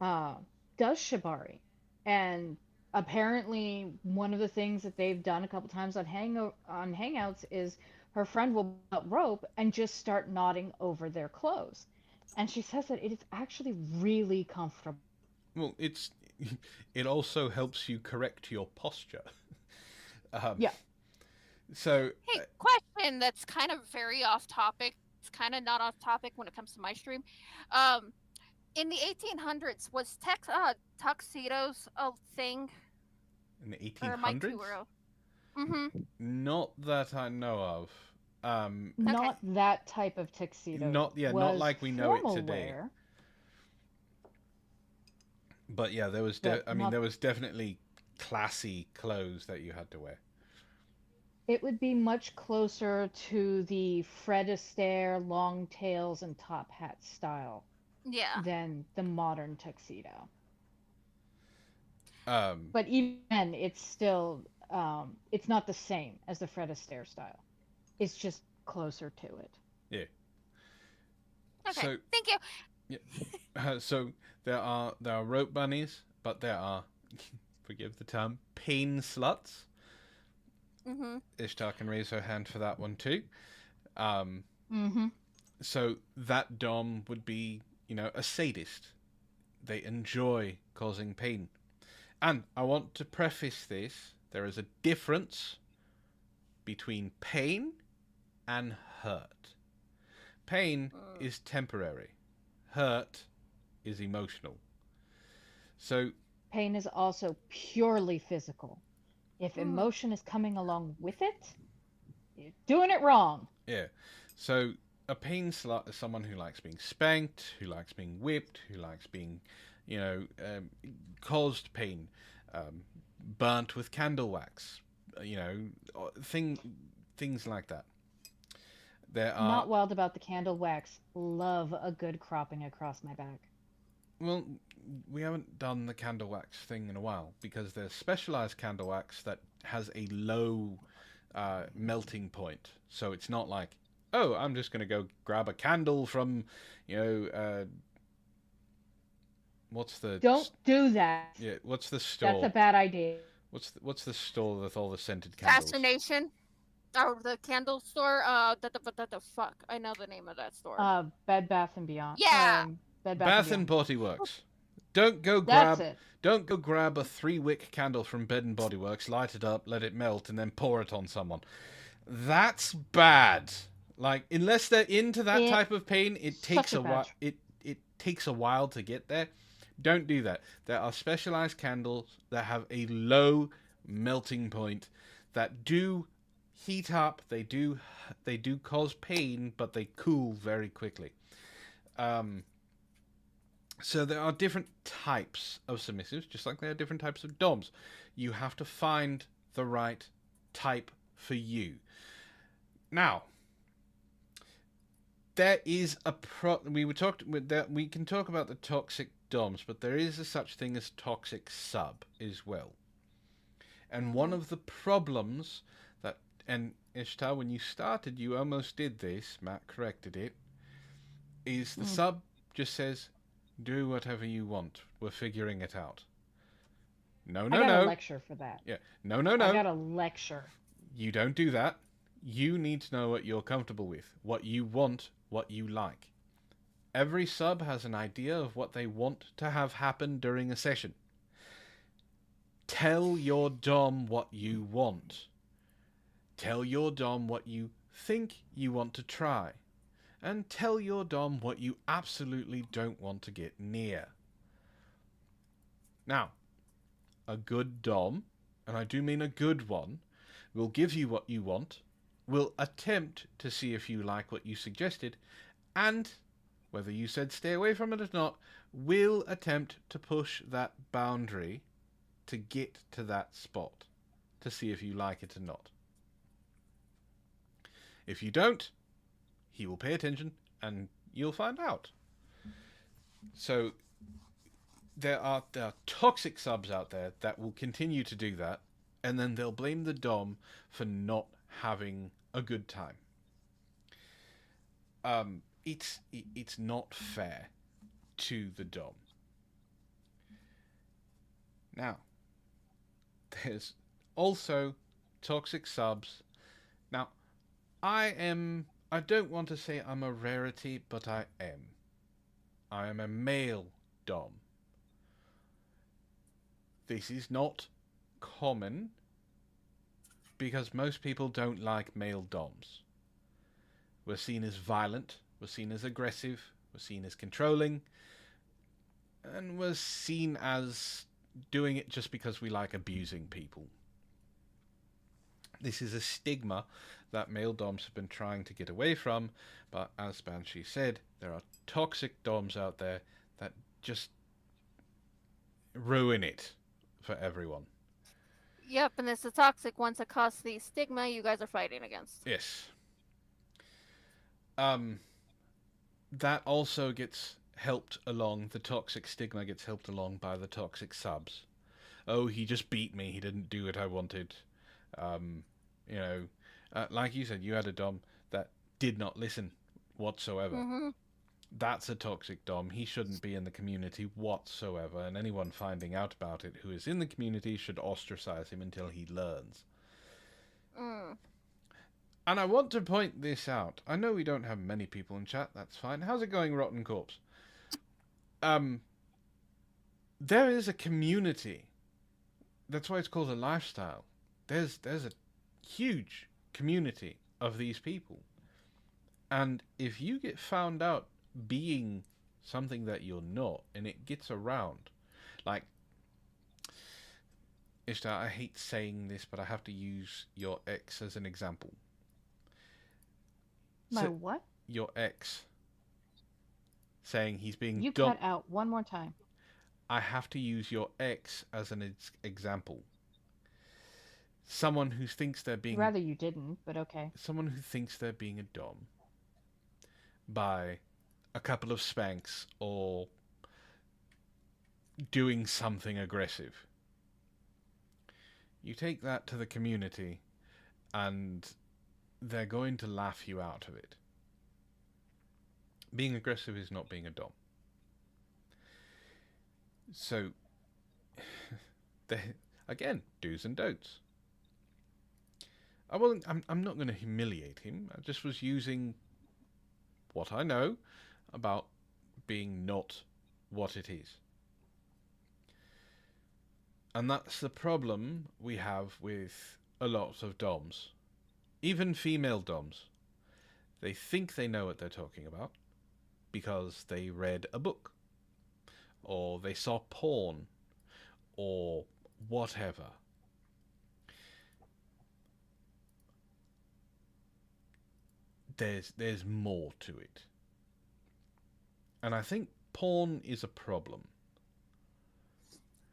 [SPEAKER 3] uh, does shibari, and apparently one of the things that they've done a couple times on hangouts is her friend will pull out rope and just start knotting over their clothes, and she says that it is actually really comfortable.
[SPEAKER 2] Well, it's. It also helps you correct your posture. Um,
[SPEAKER 3] Yeah,
[SPEAKER 2] so,
[SPEAKER 4] Hey, question that's kind of very off topic. It's kind of not off topic when it comes to my stream. Um, in the 1800s, was tuxedos a thing,
[SPEAKER 2] in the
[SPEAKER 4] or am I too
[SPEAKER 2] 1800s,
[SPEAKER 4] early? Mm-hmm.
[SPEAKER 2] not that I know of.
[SPEAKER 4] Okay.
[SPEAKER 3] not that type of tuxedo.
[SPEAKER 2] Not yeah, not
[SPEAKER 3] Was
[SPEAKER 2] like we know it
[SPEAKER 3] formal
[SPEAKER 2] today.
[SPEAKER 3] wear,
[SPEAKER 2] But yeah,
[SPEAKER 3] but
[SPEAKER 2] I mean,
[SPEAKER 3] not.
[SPEAKER 2] there was definitely classy clothes that you had to wear.
[SPEAKER 3] It would be much closer to the Fred Astaire long tails and top hat style
[SPEAKER 4] Yeah.
[SPEAKER 3] than the modern tuxedo.
[SPEAKER 2] Um,
[SPEAKER 3] But even then, it's still it's not the same as the Fred Astaire style. It's just closer to it.
[SPEAKER 2] yeah.
[SPEAKER 4] Okay.
[SPEAKER 2] So
[SPEAKER 4] Thank you.
[SPEAKER 2] yeah, so there are rope bunnies, but there are forgive the term pain sluts.
[SPEAKER 4] Mm-hmm.
[SPEAKER 2] Ishtar can raise her hand for that one too. Um,
[SPEAKER 3] Mm-hmm.
[SPEAKER 2] so that dom would be a sadist. They enjoy causing pain. And I want to preface this: there is a difference between pain and hurt. Pain is temporary, hurt is emotional. So,
[SPEAKER 3] Pain is also purely physical. If
[SPEAKER 4] Mm-hmm.
[SPEAKER 3] emotion is coming along with it, you're doing it wrong.
[SPEAKER 2] yeah. So, a pain slut is someone who likes being spanked, who likes being whipped, who likes being, caused pain, burnt with candle wax, things like that. There are
[SPEAKER 3] Not wild about the candle wax. Love a good cropping across my back.
[SPEAKER 2] well, we haven't done the candle wax thing in a while because there's specialized candle wax that has a low melting point, so it's not like, oh, I'm just going to go grab a candle from, what's the...
[SPEAKER 3] Don't do that.
[SPEAKER 2] Yeah, what's the store?
[SPEAKER 3] That's a bad idea.
[SPEAKER 2] What's the store with all the scented candles?
[SPEAKER 4] Fascination. Or the candle store. The fuck. I know the name of that store.
[SPEAKER 3] Bed Bath and Beyond.
[SPEAKER 4] Yeah.
[SPEAKER 3] Bed
[SPEAKER 2] Bath
[SPEAKER 3] Beyond.
[SPEAKER 2] and Body Works. Don't go
[SPEAKER 3] That's
[SPEAKER 2] grab
[SPEAKER 3] it.
[SPEAKER 2] Don't go grab a 3-wick candle from Bed and Body Works, light it up, let it melt, and then pour it on someone. That's bad. Like, unless they're into that type of pain, it takes a while. It takes a while to get there. Don't do that. There are specialized candles that have a low melting point that do heat up. They do cause pain, but they cool very quickly. So there are different types of submissives, just like there are different types of doms. You have to find the right type for you. Now, there is we can talk about the toxic doms, but there is a such thing as toxic sub as well. And one of the problems that, and Ishtar, when you started, you almost did this, Matt corrected it, is the sub just says, do whatever you want. We're figuring it out. No.
[SPEAKER 3] I got a lecture for that.
[SPEAKER 2] Yeah. No.
[SPEAKER 3] I got a lecture.
[SPEAKER 2] You don't do that. You need to know what you're comfortable with, what you want, what you like. Every sub has an idea of what they want to have happen during a session. Tell your dom what you want. Tell your dom what you think you want to try. And tell your dom what you absolutely don't want to get near. Now, a good dom, and I do mean a good one, will give you what you want, will attempt to see if you like what you suggested, and, whether you said stay away from it or not, will attempt to push that boundary to get to that spot, to see if you like it or not. If you don't, he will pay attention, and you'll find out. So, there are toxic subs out there that will continue to do that, and then they'll blame the dom for not having a good time. It's not fair to the dom. Now, there's also toxic subs. Now, I don't want to say I'm a rarity, but I am. I am a male dom. This is not common because most people don't like male doms. We're seen as violent, we're seen as aggressive, we're seen as controlling, and we're seen as doing it just because we like abusing people. This is a stigma that male doms have been trying to get away from, but as Banshee said, there are toxic doms out there that just ruin it for everyone.
[SPEAKER 4] Yep, and it's the toxic ones that cause the stigma you guys are fighting against.
[SPEAKER 2] Yes. That also gets helped along, the toxic stigma gets helped along by the toxic subs. Oh, he just beat me, he didn't do what I wanted. Like you said, you had a dom that did not listen whatsoever.
[SPEAKER 4] Mm-hmm.
[SPEAKER 2] That's a toxic dom. He shouldn't be in the community whatsoever, and anyone finding out about it who is in the community should ostracize him until he learns. And I want to point this out. I know we don't have many people in chat, that's fine. How's it going, Rotten Corpse? There is a community. That's why it's called a lifestyle. There's a huge community of these people. And if you get found out being something that you're not, and it gets around, like, Ishtar, I hate saying this, but I have to use your ex as an example.
[SPEAKER 3] My what?
[SPEAKER 2] your ex saying he's being
[SPEAKER 3] You cut out one more time.
[SPEAKER 2] I have to use your ex as an example. Someone who thinks they're being
[SPEAKER 3] Rather you didn't, but okay.
[SPEAKER 2] someone who thinks they're being a dom by a couple of spanks or doing something aggressive. You take that to the community and they're going to laugh you out of it. Being aggressive is not being a dom. So, again, do's and don'ts. I'm not going to humiliate him. I just was using what I know about being not what it is. And that's the problem we have with a lot of doms. Even female doms. They think they know what they're talking about because they read a book. Or they saw porn. Or whatever. There's more to it. And I think porn is a problem.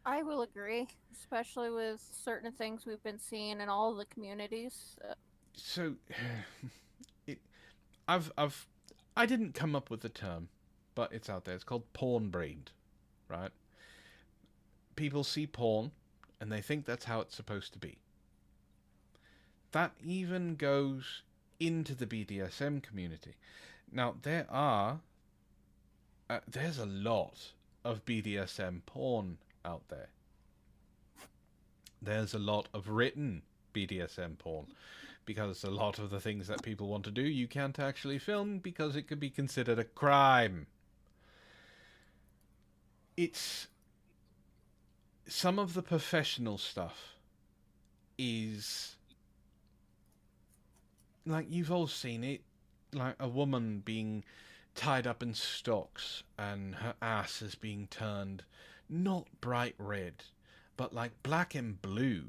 [SPEAKER 4] I will agree, especially with certain things we've been seeing in all the communities.
[SPEAKER 2] So, I didn't come up with the term, but it's out there. It's called porn-brained, right? People see porn, and they think that's how it's supposed to be. That even goes into the BDSM community. Now, there's a lot of BDSM porn out there. There's a lot of written BDSM porn, because a lot of the things that people want to do you can't actually film because it could be considered a crime. It's some of the professional stuff is like, you've all seen it, like a woman being tied up in stocks and her ass is being turned not bright red but like black and blue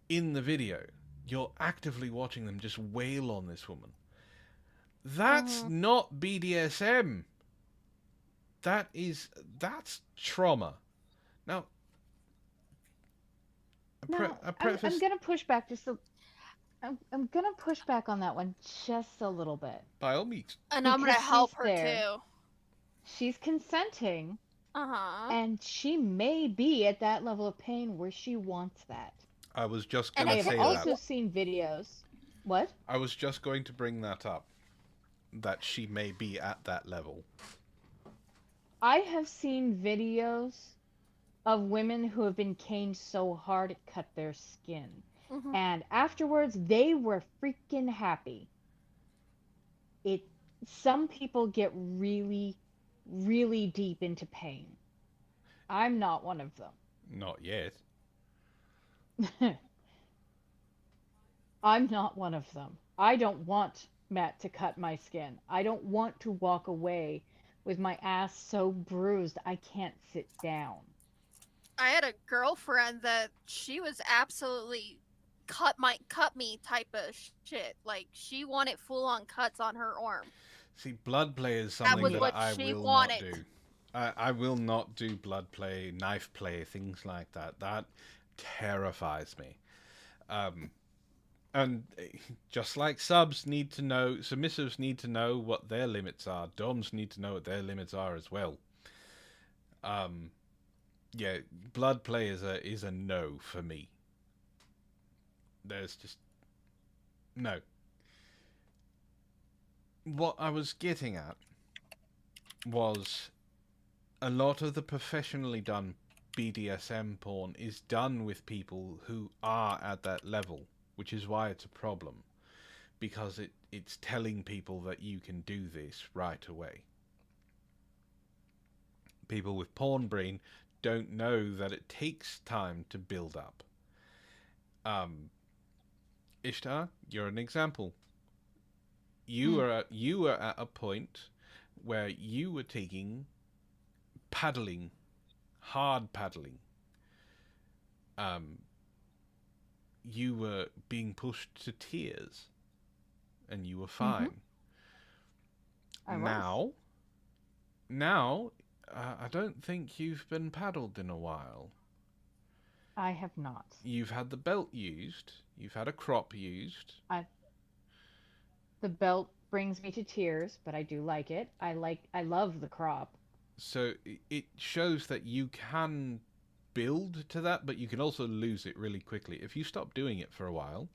[SPEAKER 2] in the video. You're actively watching them just wail on this woman. That's not BDSM. That's trauma. Now,
[SPEAKER 3] I'm gonna push back just a. I'm gonna push back on that one just a little bit.
[SPEAKER 2] By all means.
[SPEAKER 4] And I'm gonna
[SPEAKER 3] Because
[SPEAKER 4] help
[SPEAKER 3] she's
[SPEAKER 4] her
[SPEAKER 3] there.
[SPEAKER 4] too.
[SPEAKER 3] She's consenting,
[SPEAKER 4] Uh-huh.
[SPEAKER 3] and she may be at that level of pain where she wants that.
[SPEAKER 2] I was just
[SPEAKER 4] And
[SPEAKER 2] going
[SPEAKER 3] I
[SPEAKER 2] to
[SPEAKER 3] have
[SPEAKER 2] say
[SPEAKER 3] also
[SPEAKER 2] that.
[SPEAKER 3] seen videos. What?
[SPEAKER 2] I was just going to bring that up. That she may be at that level.
[SPEAKER 3] I have seen videos of women who have been caned so hard it cut their skin.
[SPEAKER 4] Mhm.
[SPEAKER 3] And afterwards, they were freaking happy. Some people get really, really deep into pain. I'm not one of
[SPEAKER 2] Not yet.
[SPEAKER 3] them. I'm not one of them. I don't want Matt to cut my skin. I don't want to walk away with my ass so bruised I can't sit down.
[SPEAKER 4] I had a girlfriend that she was absolutely cut me type of shit. Like, she wanted full on cuts on her arm.
[SPEAKER 2] See, blood play is
[SPEAKER 4] That
[SPEAKER 2] something
[SPEAKER 4] was
[SPEAKER 2] that
[SPEAKER 4] what
[SPEAKER 2] I
[SPEAKER 4] she
[SPEAKER 2] will
[SPEAKER 4] wanted.
[SPEAKER 2] not do. I will not do blood play, knife play, things like that. That terrifies me. And just like submissives need to know what their limits are. Doms need to know what their limits are as well. Yeah, blood play is a no for me. There's just no. What I was getting at was a lot of the professionally done BDSM porn is done with people who are at that level, which is why it's a problem, because it's telling people that you can do this right away. People with porn brain don't know that it takes time to build up. Ishtar, you're an example. You were at a point where you were taking paddling, hard paddling. You were being pushed to tears, and you were fine.
[SPEAKER 3] I was.
[SPEAKER 2] Now, I don't think you've been paddled in a while.
[SPEAKER 3] I have not.
[SPEAKER 2] You've had the belt used. You've had a crop used.
[SPEAKER 3] The belt brings me to tears, but I do like it. I love the crop.
[SPEAKER 2] So it shows that you can build to that, but you can also lose it really quickly. If you stop doing it for a while,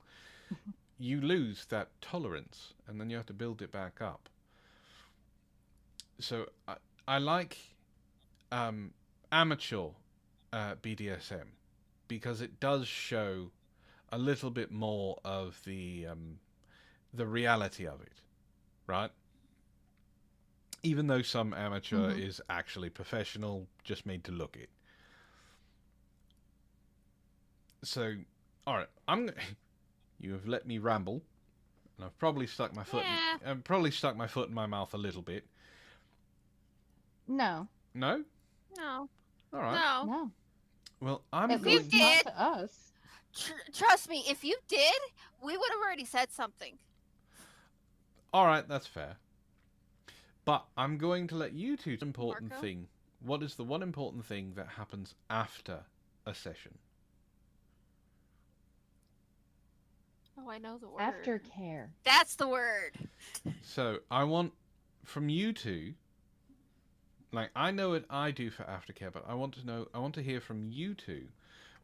[SPEAKER 2] you lose that tolerance, and then you have to build it back up. So I like amateur BDSM because it does show a little bit more of the reality of it, right? Even though some amateur is actually professional, just made to look it. So, all right, you have let me ramble, and I've probably stuck my foot.
[SPEAKER 4] Yeah.
[SPEAKER 2] I've probably stuck my foot in my mouth a little bit.
[SPEAKER 3] No,
[SPEAKER 2] No,
[SPEAKER 4] No.
[SPEAKER 2] all right.
[SPEAKER 4] No.
[SPEAKER 3] no.
[SPEAKER 2] Well, I'm
[SPEAKER 3] At
[SPEAKER 2] going.
[SPEAKER 3] least not
[SPEAKER 4] did.
[SPEAKER 3] to us.
[SPEAKER 4] Trust me, if you did, we would have already said something.
[SPEAKER 2] All right, that's fair. But I'm going to let you two. Important
[SPEAKER 4] Marco?
[SPEAKER 2] thing. What is the one important thing that happens after a session?
[SPEAKER 4] Oh, I know the word.
[SPEAKER 3] Aftercare.
[SPEAKER 4] That's the word.
[SPEAKER 2] So I want from you two. Like I know what I do for aftercare, but I want to know. I want to hear from you two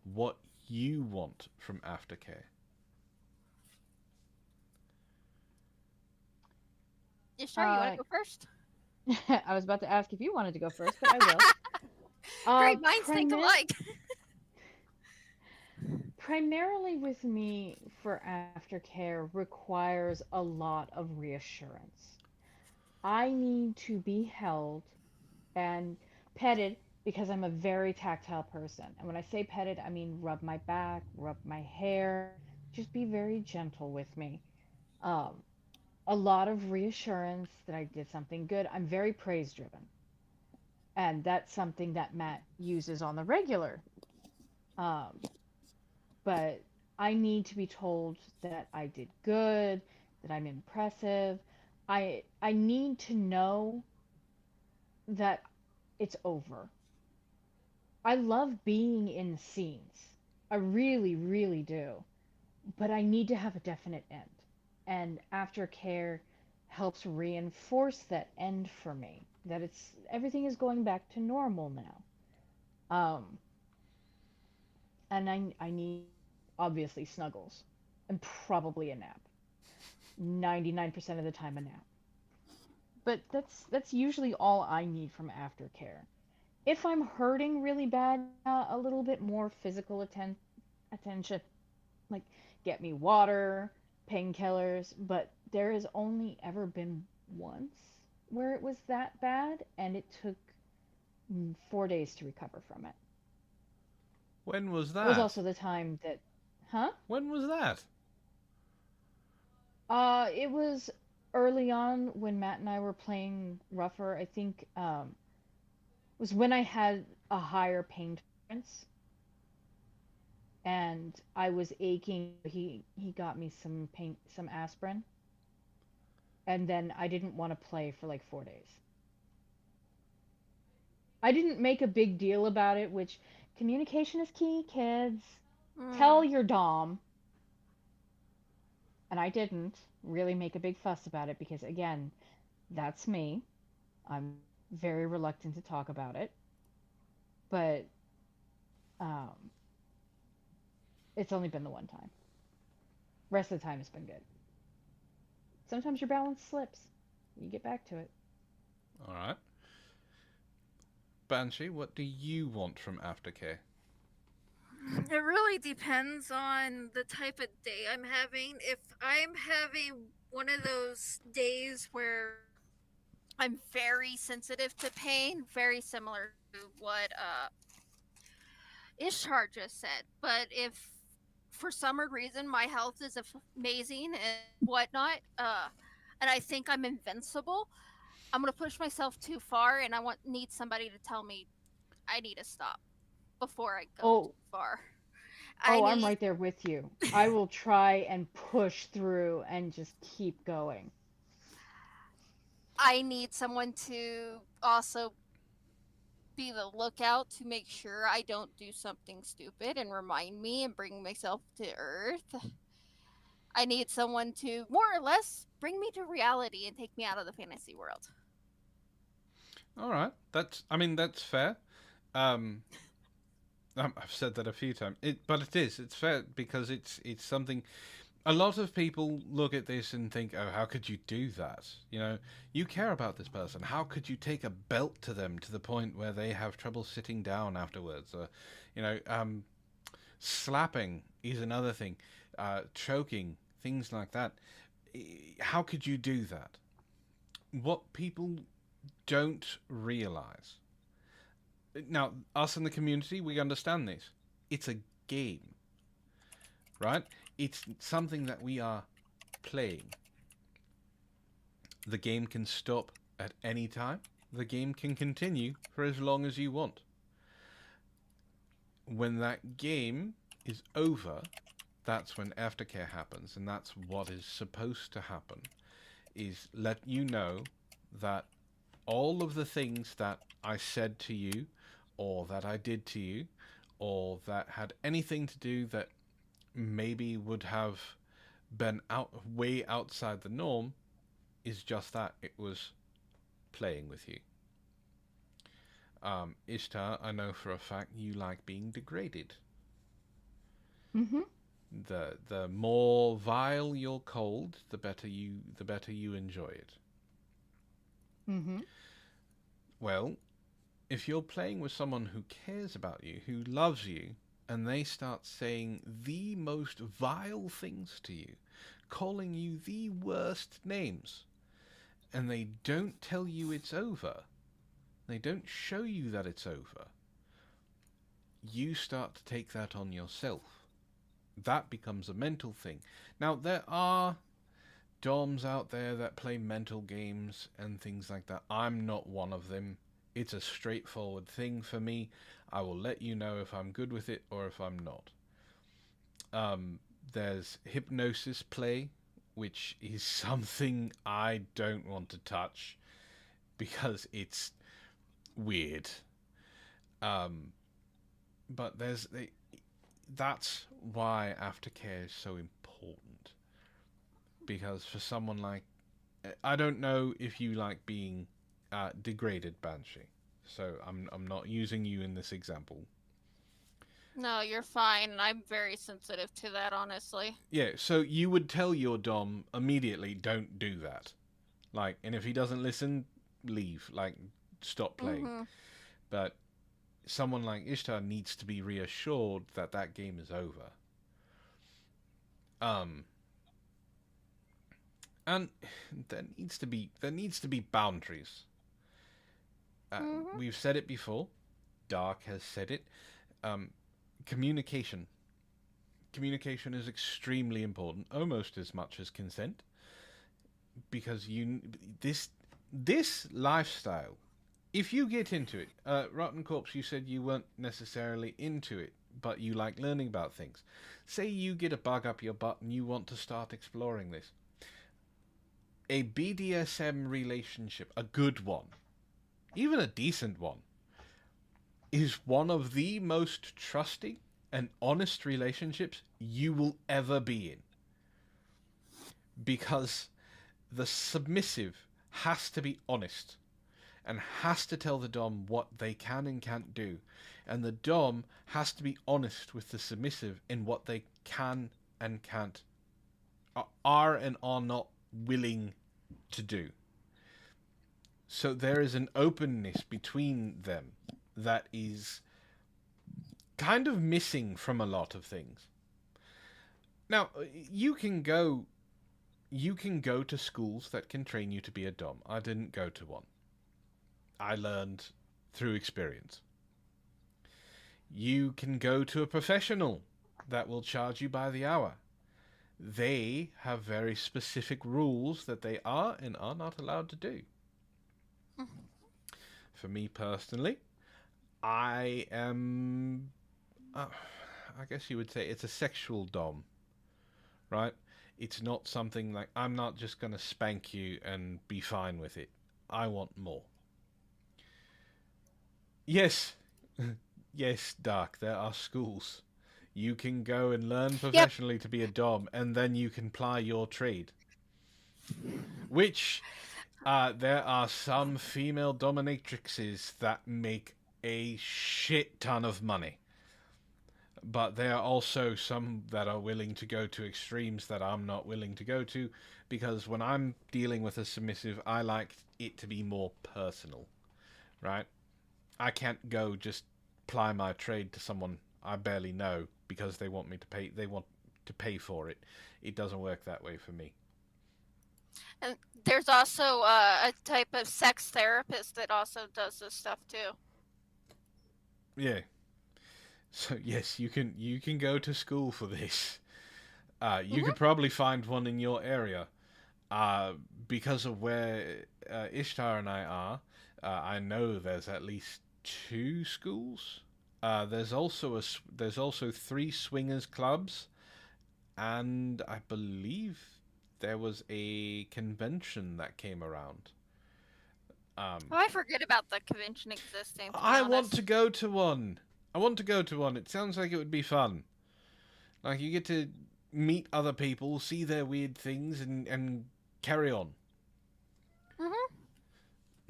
[SPEAKER 2] what you want from aftercare.
[SPEAKER 4] You sure you want to go first?
[SPEAKER 3] I was about to ask if you wanted to go first, but I will.
[SPEAKER 4] Great minds think alike.
[SPEAKER 3] Primarily with me for aftercare requires a lot of reassurance. I need to be held and petted because I'm a very tactile person. And when I say petted, I mean rub my back, rub my hair, just be very gentle with me. Um, a lot of reassurance that I did something good. I'm very praise driven. And that's something that Matt uses on the regular. Um, but I need to be told that I did good, that I'm impressive. I need to know that it's over. I love being in scenes. I really, really do. But I need to have a definite end. And aftercare helps reinforce that end for me. That it's everything is going back to normal now. And I need obviously snuggles and probably a nap. 99% of the time a nap. But that's usually all I need from aftercare. If I'm hurting really bad, a little bit more physical attention, like get me water, painkillers, but there has only ever been once where it was that bad, and it took 4 days to recover from it.
[SPEAKER 2] When was
[SPEAKER 3] It was
[SPEAKER 2] that?
[SPEAKER 3] also the time that, huh?
[SPEAKER 2] When was that?
[SPEAKER 3] It was early on when Matt and I were playing rougher. I think was when I had a higher pain tolerance and I was aching. He got me some aspirin, and then I didn't want to play for like 4 days. I didn't make a big deal about it, which communication is key, kids. Tell your dom. And I didn't really make a big fuss about it because, again, that's me. I'm very reluctant to talk about it. But um, it's only been the one time. Rest of the time, it's been good. Sometimes your balance slips. You get back to it.
[SPEAKER 2] All right. Banshee, what do you want from aftercare?
[SPEAKER 5] It really depends on the type of day I'm having. If I'm having one of those days where
[SPEAKER 4] I'm very sensitive to pain, very similar to what Ishtar just said. But if for some reason my health is amazing and whatnot, and I think I'm invincible, I'm gonna push myself too far, and need somebody to tell me I need to stop before I go too far.
[SPEAKER 3] I'm right there with you. I will try and push through and just keep going.
[SPEAKER 4] I need someone to also be the lookout to make sure I don't do something stupid and remind me and bring myself to earth. I need someone to more or less bring me to reality and take me out of the fantasy world.
[SPEAKER 2] All right, that's fair. Um, I've said that a few times. But it's fair because it's something. A lot of people look at this and think, "Oh, how could you do that? You care about this person. How could you take a belt to them to the point where they have trouble sitting down afterwards?" Or, you know, um, slapping is another thing. Choking, things like that. How could you do that? What people don't realize. Now, us in the community, we understand this. It's a game, right? It's something that we are playing. The game can stop at any time. The game can continue for as long as you want. When that game is over, that's when aftercare happens, and that's what is supposed to happen, is let you know that all of the things that I said to you, or that I did to you, or that had anything to do that maybe would have been way outside the norm, is just that. It was playing with you. Ishtar, I know for a fact you like being degraded.
[SPEAKER 3] Mm-hmm.
[SPEAKER 2] The more vile your cold, the better you enjoy it.
[SPEAKER 3] Mm-hmm.
[SPEAKER 2] Well, if you're playing with someone who cares about you, who loves you, and they start saying the most vile things to you, calling you the worst names, and they don't tell you it's over, they don't show you that it's over, you start to take that on yourself. That becomes a mental thing. Now, there are DOMs out there that play mental games and things like that. I'm not one of them. It's a straightforward thing for me. I will let you know if I'm good with it or if I'm not. There's hypnosis play, which is something I don't want to touch because it's weird. But that's why aftercare is so important. Because for someone like, I don't know if you like being degraded, Banshee. So I'm not using you in this example.
[SPEAKER 4] No, you're fine. I'm very sensitive to that, honestly.
[SPEAKER 2] Yeah, so you would tell your Dom immediately, don't do that. Like, and if he doesn't listen, leave. Like, stop playing.
[SPEAKER 4] Mm-hmm.
[SPEAKER 2] But someone like Ishtar needs to be reassured that that game is over. And there needs to be boundaries. We've said it before. Dark has said it. Communication. Communication is extremely important, almost as much as consent, because this lifestyle. If you get into it, Rotten Corpse, you said you weren't necessarily into it, but you like learning about things. Say you get a bug up your butt and you want to start exploring this. A BDSM relationship, a good one, even a decent one, is one of the most trusting and honest relationships you will ever be in. Because the submissive has to be honest and has to tell the Dom what they can and can't do. And the Dom has to be honest with the submissive in what they can and can't, are and are not willing to do. So there is an openness between them that is kind of missing from a lot of things. Now, you can go to schools that can train you to be a Dom. I didn't go to one. I learned through experience. You can go to a professional that will charge you by the hour. They have very specific rules that they are and are not allowed to do. For me personally, I am, I guess you would say it's a sexual Dom, right? It's not something like, I'm not just going to spank you and be fine with it. I want more. Yes, yes, Dark. There are schools. You can go and learn professionally to be a dom, and then you can ply your trade. Which, there are some female dominatrixes that make a shit ton of money. But there are also some that are willing to go to extremes that I'm not willing to go to, because when I'm dealing with a submissive, I like it to be more personal, right? I can't go just ply my trade to someone I barely know because they want me to pay. They want to pay for it. It doesn't work that way for me.
[SPEAKER 4] And there's also a type of sex therapist that also does this stuff too.
[SPEAKER 2] Yeah. So yes, you can go to school for this. You could probably find one in your area. Because of where Ishtar and I are, I know there's at least 2 schools. There's also 3 swingers clubs, and I believe there was a convention that came around.
[SPEAKER 4] Oh, I forget about the convention existing. To be
[SPEAKER 2] I want
[SPEAKER 4] honest.
[SPEAKER 2] to go to one. I want to go to one. It sounds like it would be fun. Like you get to meet other people, see their weird things, and carry on.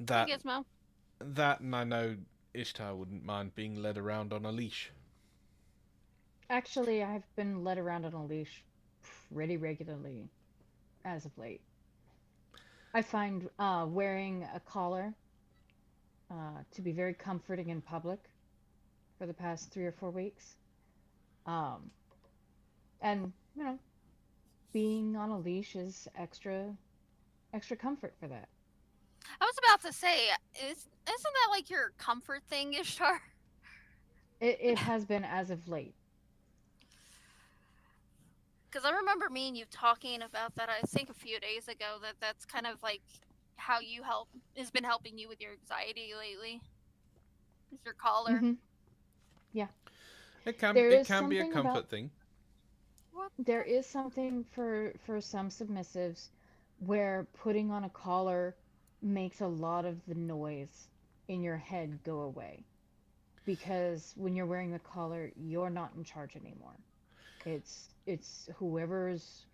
[SPEAKER 2] That
[SPEAKER 4] Gizmo.
[SPEAKER 2] that, and I know Ishtar wouldn't mind being led around on a leash.
[SPEAKER 3] Actually, I've been led around on a leash pretty regularly as of late. I find wearing a collar to be very comforting in public for the past 3 or 4 weeks. And, being on a leash is extra comfort for that.
[SPEAKER 4] I was about to say, isn't that like your comfort thing, Ishtar?
[SPEAKER 3] It has been as of late.
[SPEAKER 4] Because I remember me and you talking about that. I think a few days ago that's kind of like how you has been helping you with your anxiety lately. Is your collar?
[SPEAKER 3] Hmm. Yeah.
[SPEAKER 2] It can
[SPEAKER 3] There
[SPEAKER 2] it
[SPEAKER 3] is
[SPEAKER 2] can be a
[SPEAKER 3] something
[SPEAKER 2] comfort
[SPEAKER 3] about
[SPEAKER 2] thing.
[SPEAKER 4] What?
[SPEAKER 3] there is something for some submissives where putting on a collar makes a lot of the noise in your head go away. Because when you're wearing the collar, you're not in charge anymore. It's whoever's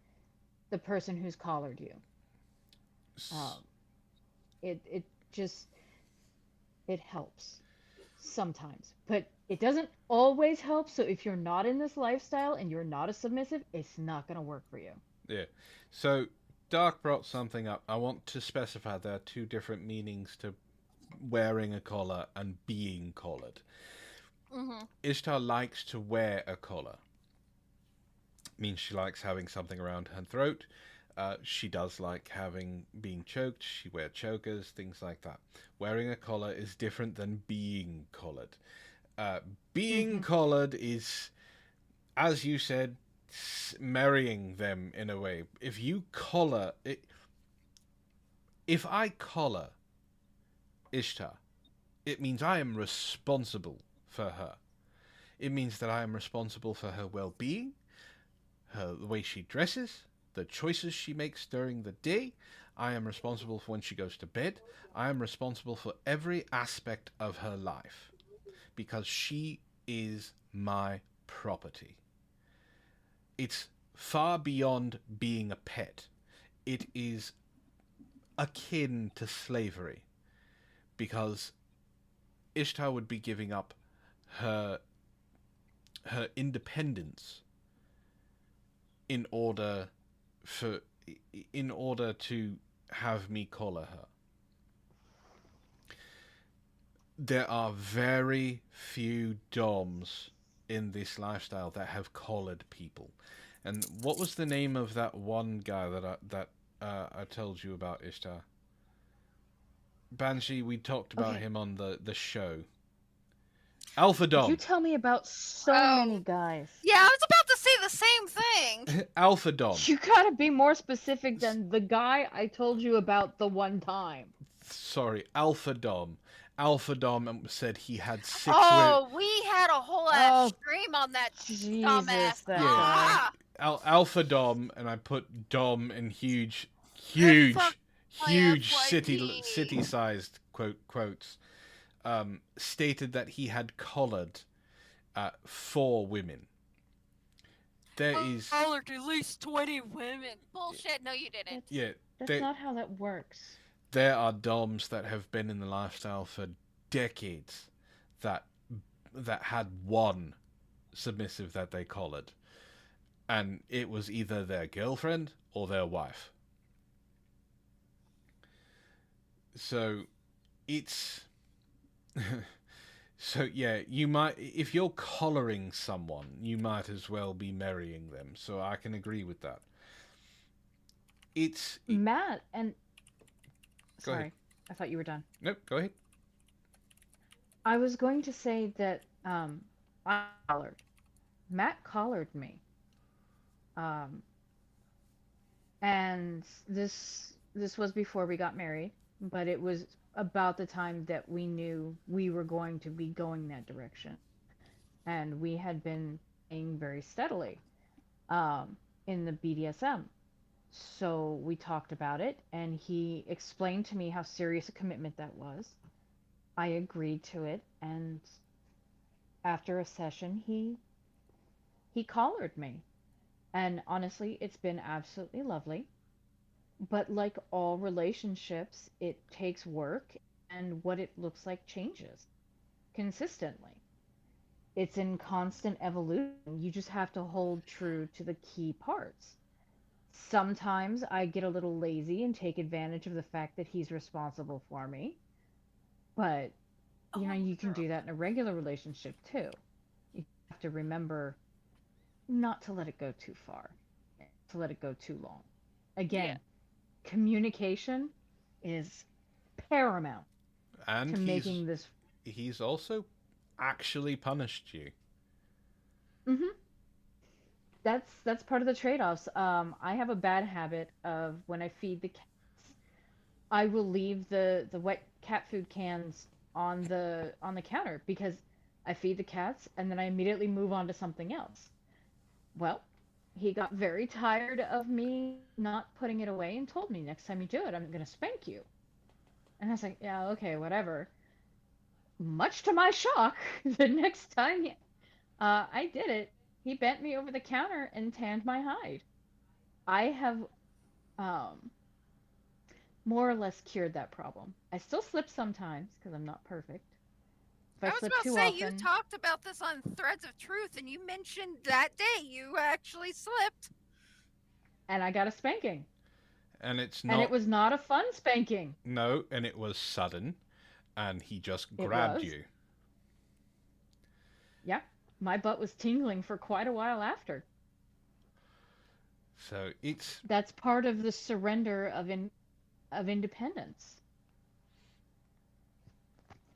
[SPEAKER 3] the person who's collared you. Um, it just it helps sometimes, but it doesn't always help. So if you're not in this lifestyle and you're not a submissive, it's not gonna work for you.
[SPEAKER 2] Yeah. So Dark brought something up. I want to specify there are 2 different meanings to wearing a collar and being collared. Ishtar likes to wear a collar. Means she likes having something around her throat. She does like being choked. She wears chokers, things like that. Wearing a collar is different than being collared. Being collared is, as you said, marrying them in a way. If you collar it, if I collar Ishtar, it means I am responsible for her. It means that I am responsible for her well-being, the way she dresses, the choices she makes during the day. I am responsible for when she goes to bed. I am responsible for every aspect of her life because she is my property. It's far beyond being a pet. It is akin to slavery because Ishtar would be giving up her independence in order to have me collar her. There are very few doms in this lifestyle that have collared people. And what was the name of that one guy that I told you about, Ishtar? Banshee, we talked about
[SPEAKER 3] Okay.
[SPEAKER 2] him on the show. Alpha
[SPEAKER 3] You
[SPEAKER 2] Dom.
[SPEAKER 3] tell me about so many guys.
[SPEAKER 4] Yeah, I was about to say the same thing.
[SPEAKER 2] Alpha Dom.
[SPEAKER 3] You gotta be more specific than the guy I told you about the one time.
[SPEAKER 2] Sorry, Alpha Dom. Alpha Dom said he had 6
[SPEAKER 4] Oh, we had a whole ass
[SPEAKER 3] Oh,
[SPEAKER 4] stream on that
[SPEAKER 3] Jesus,
[SPEAKER 4] dumbass.
[SPEAKER 3] that
[SPEAKER 4] Ah!
[SPEAKER 2] Alpha Dom, and I put Dom in huge,
[SPEAKER 4] fuck-
[SPEAKER 2] huge
[SPEAKER 4] FYP.
[SPEAKER 2] city-sized quotes, stated that he had collared 4 women. There is
[SPEAKER 4] Collared at least 20 women. Bullshit. No, you didn't.
[SPEAKER 2] yeah.
[SPEAKER 3] That's
[SPEAKER 2] There,
[SPEAKER 3] not how that works.
[SPEAKER 2] there are doms that have been in the lifestyle for decades that had one submissive that they collared, and it was either their girlfriend or their wife. So it's so yeah, you might, if you're collaring someone, you might as well be marrying them. So I can agree with that. It's
[SPEAKER 3] Matt and
[SPEAKER 2] Go ahead.
[SPEAKER 3] sorry, I thought you were done.
[SPEAKER 2] Nope, go ahead.
[SPEAKER 3] I was going to say that I collared. Matt collared me. And this was before we got married, but it was about the time that we knew we were going to be going that direction. And we had been playing very steadily in the BDSM. So we talked about it, and he explained to me how serious a commitment that was. I agreed to it, and after a session, he collared me. And honestly, it's been absolutely lovely. But like all relationships, it takes work, and what it looks like changes consistently. It's in constant evolution. You just have to hold true to the key parts. Sometimes I get a little lazy and take advantage of the fact that he's responsible for me. But, you can do that in a regular relationship too. You have to remember not to let it go too far, to let it go too long. Again, communication is paramount
[SPEAKER 2] And
[SPEAKER 3] to making this.
[SPEAKER 2] he's also actually punished you.
[SPEAKER 3] Hmm. That's part of the trade-offs. I have a bad habit of when I feed the cats, I will leave the wet cat food cans on the counter because I feed the cats and then I immediately move on to something else. Well, he got very tired of me not putting it away and told me next time you do it, I'm gonna spank you. And I was like, yeah, okay, whatever. Much to my shock, the next time I did it, he bent me over the counter and tanned my hide. I have um, more or less cured that problem. I still slip sometimes because I'm not perfect. If I
[SPEAKER 5] I was
[SPEAKER 3] slip
[SPEAKER 5] about to
[SPEAKER 3] too
[SPEAKER 5] say, you
[SPEAKER 3] often,
[SPEAKER 5] talked about this on Threads of Truth, and you mentioned that day you actually slipped.
[SPEAKER 3] and I got a spanking.
[SPEAKER 2] And it's
[SPEAKER 3] And it
[SPEAKER 2] not
[SPEAKER 3] was not a fun spanking.
[SPEAKER 2] no, and it was sudden, and he just
[SPEAKER 3] It
[SPEAKER 2] grabbed
[SPEAKER 3] was.
[SPEAKER 2] you.
[SPEAKER 3] Yeah, my butt was tingling for quite a while after.
[SPEAKER 2] So it's
[SPEAKER 3] That's part of the surrender of independence.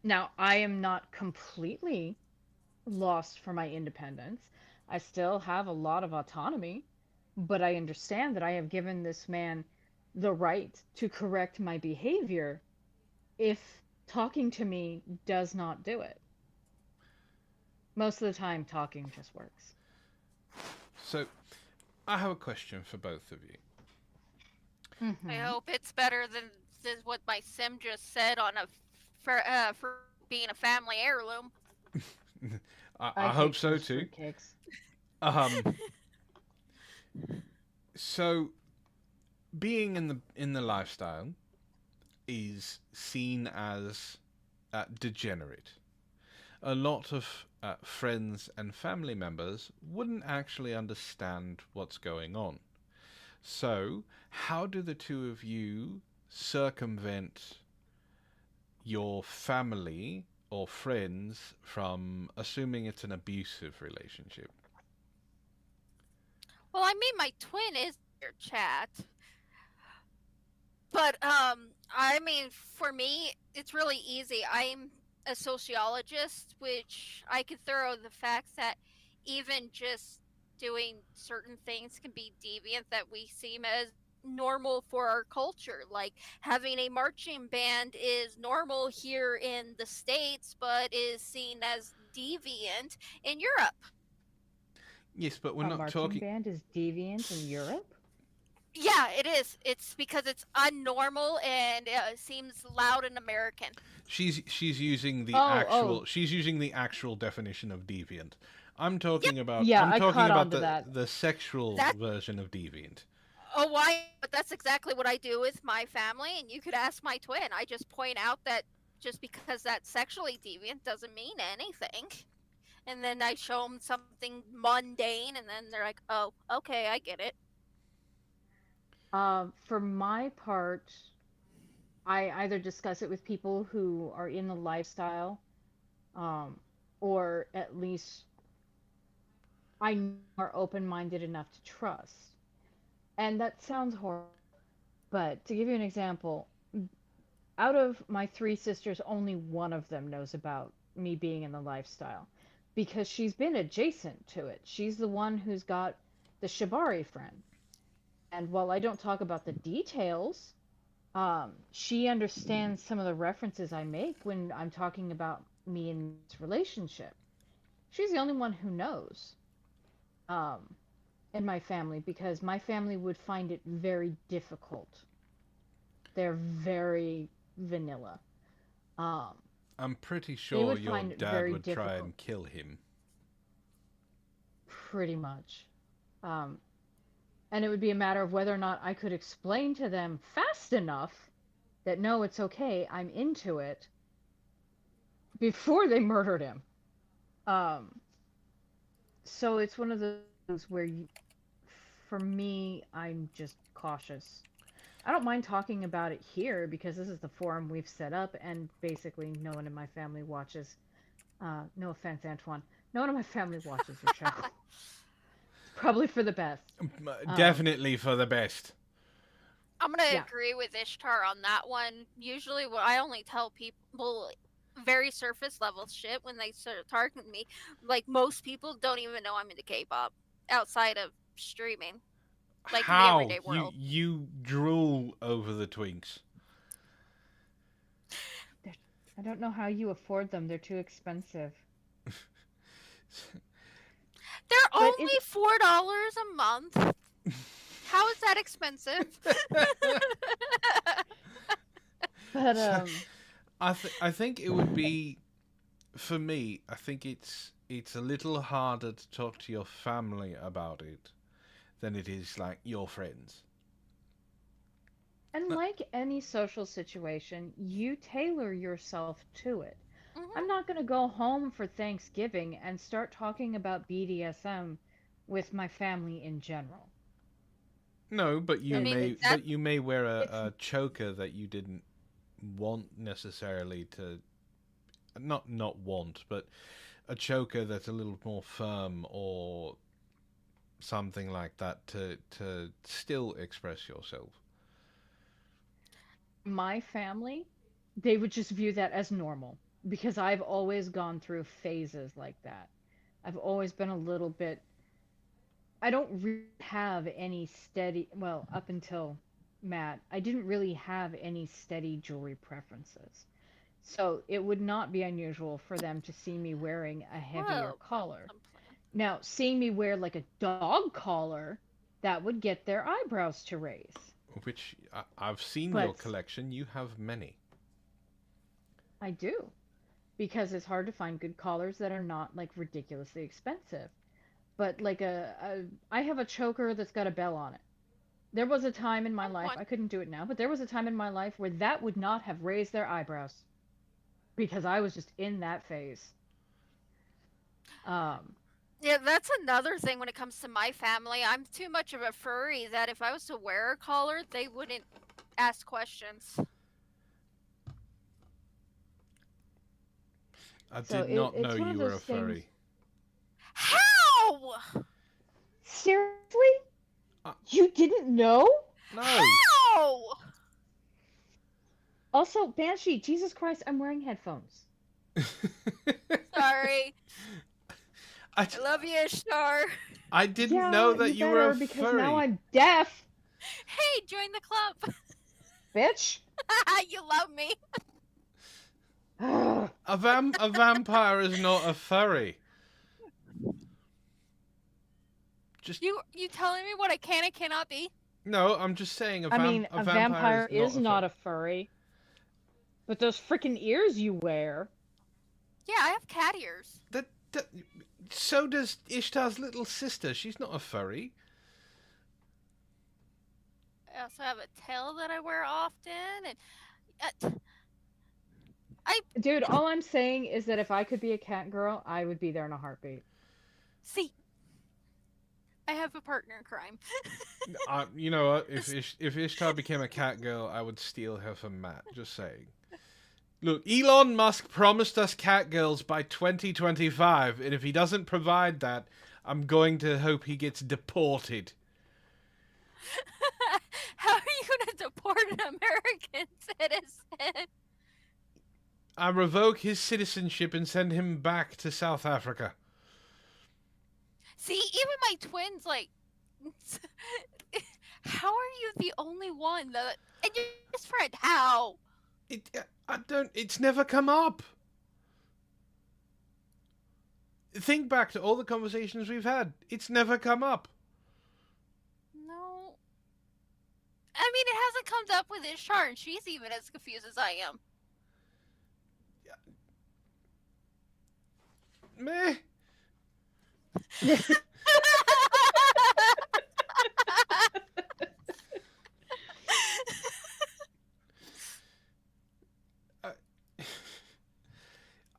[SPEAKER 3] Now, I am not completely lost for my independence. I still have a lot of autonomy, but I understand that I have given this man the right to correct my behavior if talking to me does not do it. Most of the time, talking just works.
[SPEAKER 2] so. I have a question for both of you.
[SPEAKER 4] I
[SPEAKER 3] Hmm.
[SPEAKER 4] hope it's better than what my sim just said on for being a family heirloom.
[SPEAKER 2] I
[SPEAKER 3] I
[SPEAKER 2] hope
[SPEAKER 3] hate
[SPEAKER 2] so
[SPEAKER 3] those
[SPEAKER 2] too.
[SPEAKER 3] fruitcakes.
[SPEAKER 2] Um, so being in the lifestyle is seen as degenerate. A lot of friends and family members wouldn't actually understand what's going on. So, how do the two of you circumvent your family or friends from assuming it's an abusive relationship?
[SPEAKER 4] Well, I mean, my twin is in your chat, but I mean, for me, it's really easy. I'm a sociologist, which I could throw the facts that even just doing certain things can be deviant that we seem as normal for our culture. Like having a marching band is normal here in the States, but is seen as deviant in Europe.
[SPEAKER 2] Yes, but we're
[SPEAKER 3] A
[SPEAKER 2] not
[SPEAKER 3] marching
[SPEAKER 2] talking.
[SPEAKER 3] band is deviant in Europe?
[SPEAKER 4] Yeah, it is. It's because it's unnormal and seems loud and American.
[SPEAKER 2] She's using the
[SPEAKER 3] Oh,
[SPEAKER 2] actual
[SPEAKER 3] oh,
[SPEAKER 2] she's using the actual definition of deviant.
[SPEAKER 4] Yep.
[SPEAKER 3] yeah,
[SPEAKER 2] I'm
[SPEAKER 3] I
[SPEAKER 2] talking
[SPEAKER 3] caught
[SPEAKER 2] about
[SPEAKER 3] on to that.
[SPEAKER 2] the sexual
[SPEAKER 4] That.
[SPEAKER 2] version of deviant.
[SPEAKER 4] Oh, why? But that's exactly what I do with my family, and you could ask my twin. I just point out that just because that's sexually deviant doesn't mean anything. And then I show them something mundane, and then they're like, "Oh, okay, I get it."
[SPEAKER 3] For my part, I either discuss it with people who are in the lifestyle, um, or at least I know are open-minded enough to trust. And that sounds horrible, but to give you an example, out of my three sisters, only one of them knows about me being in the lifestyle because she's been adjacent to it. She's the one who's got the Shibari friend. And while I don't talk about the details, she understands some of the references I make when I'm talking about me in this relationship. She's the only one who knows um, in my family because my family would find it very difficult. They're very vanilla. Um,
[SPEAKER 2] I'm pretty
[SPEAKER 3] they
[SPEAKER 2] sure
[SPEAKER 3] would
[SPEAKER 2] your
[SPEAKER 3] find it
[SPEAKER 2] dad
[SPEAKER 3] very
[SPEAKER 2] would try
[SPEAKER 3] difficult,
[SPEAKER 2] and kill him.
[SPEAKER 3] pretty much. Um, and it would be a matter of whether or not I could explain to them fast enough that no, it's okay, I'm into it, before they murdered him. Um, so it's one of those things where, for me, I'm just cautious. I don't mind talking about it here because this is the forum we've set up, and basically no one in my family watches. No offense, Antoine. No one in my family watches your show. It's probably for the best. Um,
[SPEAKER 2] Definitely for the best.
[SPEAKER 4] I'm gonna
[SPEAKER 3] yeah.
[SPEAKER 4] agree with Ishtar on that one. Usually, what I only tell people very surface level shit when they start targeting me. Like most people don't even know I'm into K-pop outside of streaming, like in the
[SPEAKER 2] How
[SPEAKER 4] everyday
[SPEAKER 2] you
[SPEAKER 4] world.
[SPEAKER 2] you drool over the twinks?
[SPEAKER 3] They're, I don't know how you afford them. They're too expensive.
[SPEAKER 4] They're
[SPEAKER 3] But
[SPEAKER 4] only $4 a month. How is that expensive?
[SPEAKER 3] but
[SPEAKER 2] So, I think it would be for me. I think it's a little harder to talk to your family about it than it is like your friends.
[SPEAKER 3] and
[SPEAKER 2] No,
[SPEAKER 3] like any social situation, you tailor yourself to it. I'm
[SPEAKER 4] Hmm.
[SPEAKER 3] not going to go home for Thanksgiving and start talking about BDSM with my family in general.
[SPEAKER 2] no,
[SPEAKER 4] I mean, that.
[SPEAKER 2] but you may wear
[SPEAKER 3] It's
[SPEAKER 2] a choker that you didn't want necessarily to not want, but a choker that's a little more firm or something like that to still express yourself.
[SPEAKER 3] my family, they would just view that as normal because I've always gone through phases like that. I've always been a little bit, I don't really have any steady, well, up until Matt, I didn't really have any steady jewelry preferences. So it would not be unusual for them to see me wearing a heavier
[SPEAKER 4] Whoa,
[SPEAKER 3] collar.
[SPEAKER 4] I'm playing.
[SPEAKER 3] Now, seeing me wear like a dog collar, that would get their eyebrows to raise.
[SPEAKER 2] Which I've seen your
[SPEAKER 3] But
[SPEAKER 2] collection. You have many.
[SPEAKER 3] I do, because it's hard to find good collars that are not like ridiculously expensive. But like I have a choker that's got a bell on it. There was a time in my
[SPEAKER 4] I want
[SPEAKER 3] life,
[SPEAKER 4] one.
[SPEAKER 3] I couldn't do it now, but there was a time in my life where that would not have raised their eyebrows because I was just in that phase. Um,
[SPEAKER 4] Yeah, that's another thing when it comes to my family. I'm too much of a furry that if I was to wear a collar, they wouldn't ask questions.
[SPEAKER 2] I
[SPEAKER 3] so
[SPEAKER 2] did not know
[SPEAKER 3] it's one of
[SPEAKER 2] you were
[SPEAKER 3] those
[SPEAKER 2] a
[SPEAKER 3] things.
[SPEAKER 2] furry.
[SPEAKER 4] How?
[SPEAKER 3] Seriously?
[SPEAKER 2] Uh,
[SPEAKER 3] You didn't know?
[SPEAKER 2] no.
[SPEAKER 4] How?
[SPEAKER 3] Also, Banshee, Jesus Christ, I'm wearing headphones.
[SPEAKER 4] Sorry.
[SPEAKER 2] I,
[SPEAKER 4] I love you, Ishtar.
[SPEAKER 2] I didn't know
[SPEAKER 3] Yeah,
[SPEAKER 2] that
[SPEAKER 3] you
[SPEAKER 2] you were a
[SPEAKER 3] better because now
[SPEAKER 2] furry.
[SPEAKER 3] I'm deaf,
[SPEAKER 4] Hey, join the club.
[SPEAKER 3] bitch.
[SPEAKER 4] You love me.
[SPEAKER 3] Ugh.
[SPEAKER 2] A vampire is not a furry. Just
[SPEAKER 4] You telling me what I can and cannot be?
[SPEAKER 2] No, I'm just saying
[SPEAKER 3] I mean,
[SPEAKER 2] a
[SPEAKER 3] a
[SPEAKER 2] vampire
[SPEAKER 3] vampire is
[SPEAKER 2] not
[SPEAKER 3] not a furry, but those freaking ears you wear.
[SPEAKER 4] Yeah, I have cat ears.
[SPEAKER 2] that. So does Ishtar's little sister. She's not a furry.
[SPEAKER 4] I also have a tail that I wear often, and uh, I
[SPEAKER 3] Dude, all I'm saying is that if I could be a cat girl, I would be there in a heartbeat.
[SPEAKER 4] see. I have a partner in crime.
[SPEAKER 2] You know what? If Ishtar became a cat girl, I would steal her from Matt. Just saying. Look, Elon Musk promised us cat girls by 2025, and if he doesn't provide that, I'm going to hope he gets deported.
[SPEAKER 4] How are you going to deport an American citizen?
[SPEAKER 2] I revoke his citizenship and send him back to South Africa.
[SPEAKER 4] See, even my twins, like, how are you the only one that, and your best friend, how?
[SPEAKER 2] It's never come up. Think back to all the conversations we've had. It's never come up.
[SPEAKER 4] No. I mean, it hasn't come up with Ishtar, and she's even as confused as I am.
[SPEAKER 2] Meh.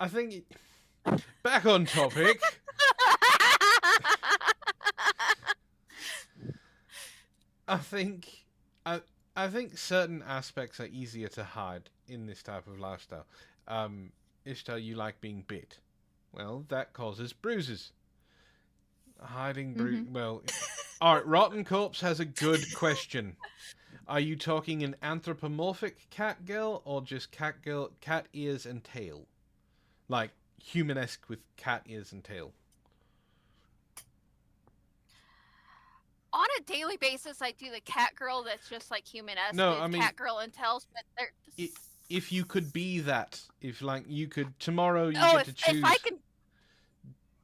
[SPEAKER 2] I think back on topic. I think I think certain aspects are easier to hide in this type of lifestyle. Ishtar, you like being bit. Well, that causes bruises. Hiding well. All right, Rotten Corpse has a good question. Are you talking an anthropomorphic cat girl or just cat ears and tail? Like humanesque with cat ears and tail.
[SPEAKER 4] On a daily basis, I do the cat girl that's just like human-esque.
[SPEAKER 2] No,
[SPEAKER 4] with
[SPEAKER 2] I mean,
[SPEAKER 4] cat girl and tails, but they're just...
[SPEAKER 2] If you could be that, if like you could tomorrow, you
[SPEAKER 4] Oh,
[SPEAKER 2] get to choose.
[SPEAKER 4] if I can...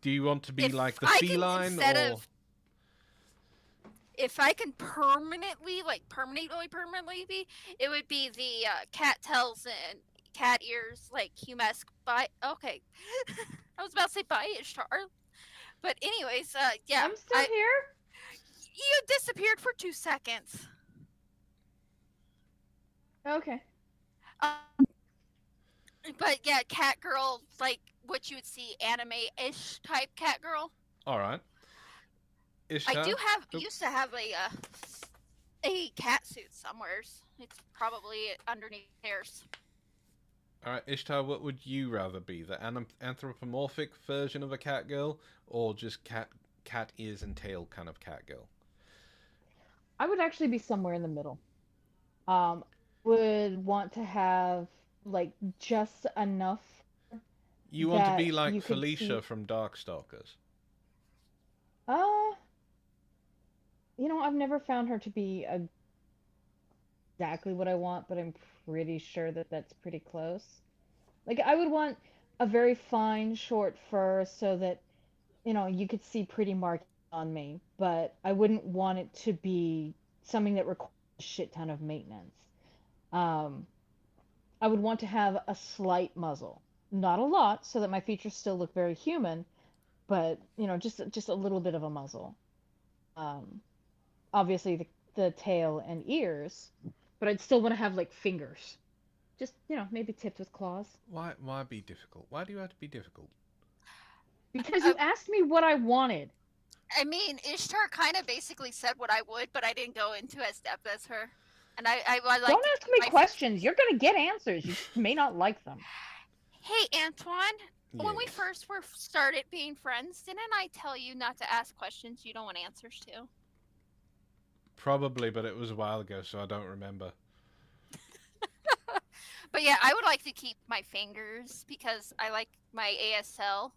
[SPEAKER 2] Do you want to be
[SPEAKER 4] if
[SPEAKER 2] like the
[SPEAKER 4] I
[SPEAKER 2] feline
[SPEAKER 4] can,
[SPEAKER 2] or?
[SPEAKER 4] If I can permanently be, it would be the cat tails and cat ears, like humasque by. Okay, I was about to say by Ishtar, but anyways, yeah.
[SPEAKER 3] I'm still here.
[SPEAKER 4] You disappeared for 2 seconds.
[SPEAKER 3] Okay.
[SPEAKER 4] But yeah, cat girl, like what you would see anime-ish type cat girl.
[SPEAKER 2] All right. Ishtar?
[SPEAKER 4] Used to have a cat suit somewhere. It's probably underneath hairs.
[SPEAKER 2] All right, Ishtar. What would you rather be, the anthropomorphic version of a cat girl, or just cat ears and tail kind of cat girl?
[SPEAKER 3] I would actually be somewhere in the middle. Would want to have like just enough.
[SPEAKER 2] You want to be
[SPEAKER 3] that
[SPEAKER 2] like
[SPEAKER 3] you could
[SPEAKER 2] Felicia
[SPEAKER 3] see-
[SPEAKER 2] from Darkstalkers.
[SPEAKER 3] Uh, I've never found her to be exactly what I want, but I'm pretty sure that that's pretty close. Like, I would want a very fine, short fur so that, you could see pretty markings on me, but I wouldn't want it to be something that requires a shit ton of maintenance. Um, I would want to have a slight muzzle. Not a lot, so that my features still look very human, but, just a little bit of a muzzle. Um, Obviously the tail and ears, but I'd still want to have like fingers. Just, maybe tipped with claws.
[SPEAKER 2] Why be difficult? Why do you have to be difficult?
[SPEAKER 3] Because you asked me what I wanted.
[SPEAKER 4] I mean, Ishtar kind of basically said what I would, but I didn't go into as depth as her. And I like.
[SPEAKER 3] Don't ask me questions. You're gonna get answers. You just may not like them.
[SPEAKER 4] Hey, Antoine. When we
[SPEAKER 2] Yes.
[SPEAKER 4] first started being friends, didn't I tell you not to ask questions you don't want answers to?
[SPEAKER 2] Probably, but it was a while ago, so I don't remember.
[SPEAKER 4] But yeah, I would like to keep my fingers because I like my ASL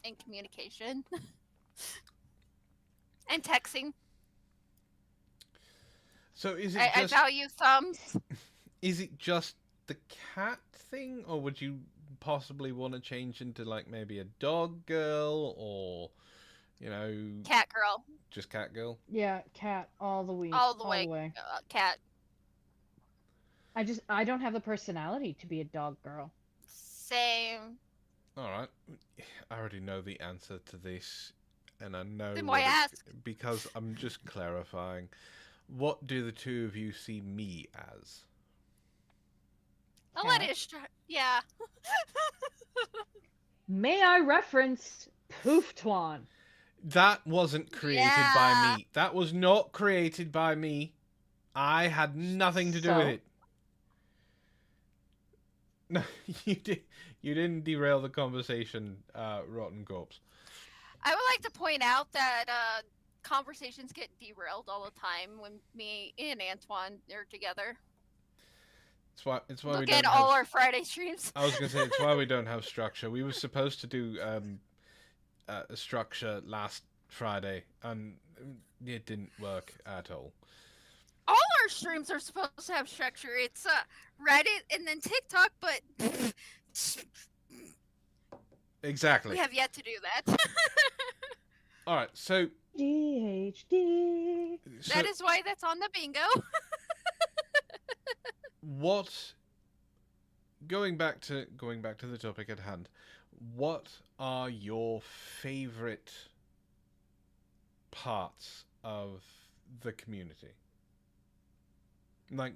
[SPEAKER 4] and communication and texting.
[SPEAKER 2] So is it
[SPEAKER 4] I
[SPEAKER 2] just
[SPEAKER 4] value thumbs.
[SPEAKER 2] is it just the cat thing, or would you possibly want to change into like maybe a dog girl, or You know,
[SPEAKER 4] Cat girl,
[SPEAKER 2] just cat girl.
[SPEAKER 3] Yeah, cat all the way,
[SPEAKER 4] all the
[SPEAKER 3] all the
[SPEAKER 4] way.
[SPEAKER 3] way.
[SPEAKER 4] Cat.
[SPEAKER 3] I don't have the personality to be a dog girl.
[SPEAKER 4] Same.
[SPEAKER 2] All right. I already know the answer to this, and I know
[SPEAKER 4] Then why
[SPEAKER 2] what
[SPEAKER 4] ask?
[SPEAKER 2] because I'm just clarifying. What do the two of you see me as?
[SPEAKER 4] I'll let
[SPEAKER 3] Cat.
[SPEAKER 4] it. Yeah.
[SPEAKER 3] May I reference Poof Twan?
[SPEAKER 2] That wasn't created by
[SPEAKER 4] Yeah.
[SPEAKER 2] me. That was not created by me. I had nothing to do with
[SPEAKER 3] So?
[SPEAKER 2] it. No, you did. You didn't derail the conversation, Rotten Corpse.
[SPEAKER 4] I would like to point out that conversations get derailed all the time when me and Antoine are together.
[SPEAKER 2] It's why we
[SPEAKER 4] Look
[SPEAKER 2] don't
[SPEAKER 4] at all
[SPEAKER 2] have.
[SPEAKER 4] our Friday streams.
[SPEAKER 2] I was gonna say it's why we don't have structure. We were supposed to do a structure last Friday, and it didn't work at all.
[SPEAKER 4] All our streams are supposed to have structure. It's Reddit and then TikTok, but
[SPEAKER 2] Exactly.
[SPEAKER 4] we have yet to do that.
[SPEAKER 2] All right. So
[SPEAKER 3] DHD.
[SPEAKER 4] That is why that's on the bingo.
[SPEAKER 2] what? Going back to the topic at hand. What are your favorite parts of the community? Like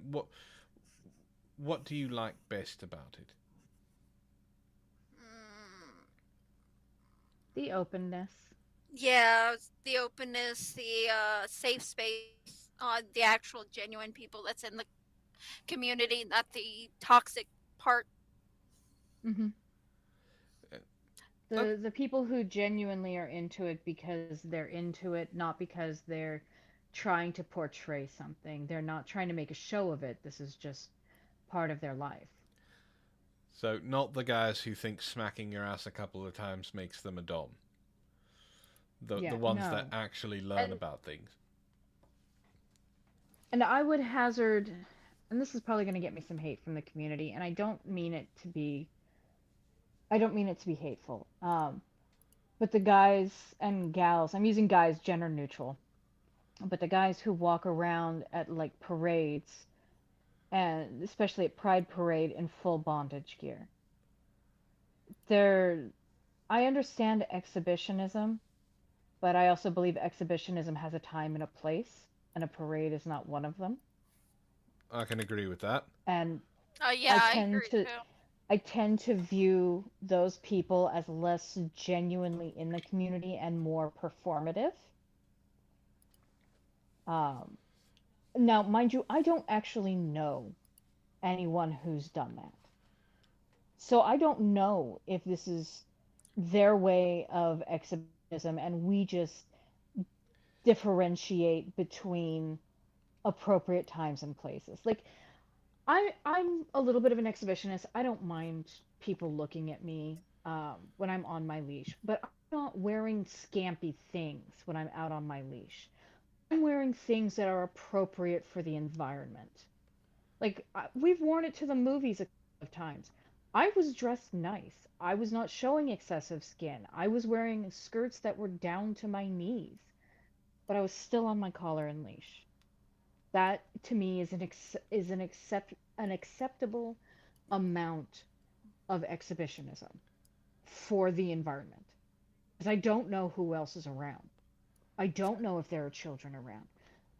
[SPEAKER 2] what do you like best about it?
[SPEAKER 3] The openness.
[SPEAKER 4] Yeah, the openness, the safe space, the actual genuine people that's in the community, not the toxic part.
[SPEAKER 3] Mm-hmm.
[SPEAKER 2] Uh,
[SPEAKER 3] The people who genuinely are into it because they're into it, not because they're trying to portray something. They're not trying to make a show of it. This is just part of their life.
[SPEAKER 2] So not the guys who think smacking your ass a couple of times makes them a dom.
[SPEAKER 3] Yeah,
[SPEAKER 2] The ones
[SPEAKER 3] no.
[SPEAKER 2] that actually learn
[SPEAKER 3] And-
[SPEAKER 2] about things.
[SPEAKER 3] And I would hazard, and this is probably going to get me some hate from the community, and I don't mean it to be hateful. But the guys and gals, I'm using guys gender neutral, but the guys who walk around at like parades, and especially at Pride Parade in full bondage gear. They're, I understand exhibitionism, but I also believe exhibitionism has a time and a place, and a parade is not one of them.
[SPEAKER 2] I can agree with that.
[SPEAKER 3] And
[SPEAKER 4] Yeah, I
[SPEAKER 3] tend
[SPEAKER 4] agree
[SPEAKER 3] to
[SPEAKER 4] too.
[SPEAKER 3] I tend to view those people as less genuinely in the community and more performative. Um, Now, mind you, I don't actually know anyone who's done that. So I don't know if this is their way of exhibitionism and we just differentiate between appropriate times and places. Like I'm a little bit of an exhibitionist. I don't mind people looking at me when I'm on my leash, but I'm not wearing scampy things when I'm out on my leash. I'm wearing things that are appropriate for the environment. Like we've worn it to the movies a couple of times. I was dressed nice. I was not showing excessive skin. I was wearing skirts that were down to my knees, but I was still on my collar and leash. That to me is an acceptable amount of exhibitionism for the environment. Because I don't know who else is around. I don't know if there are children around.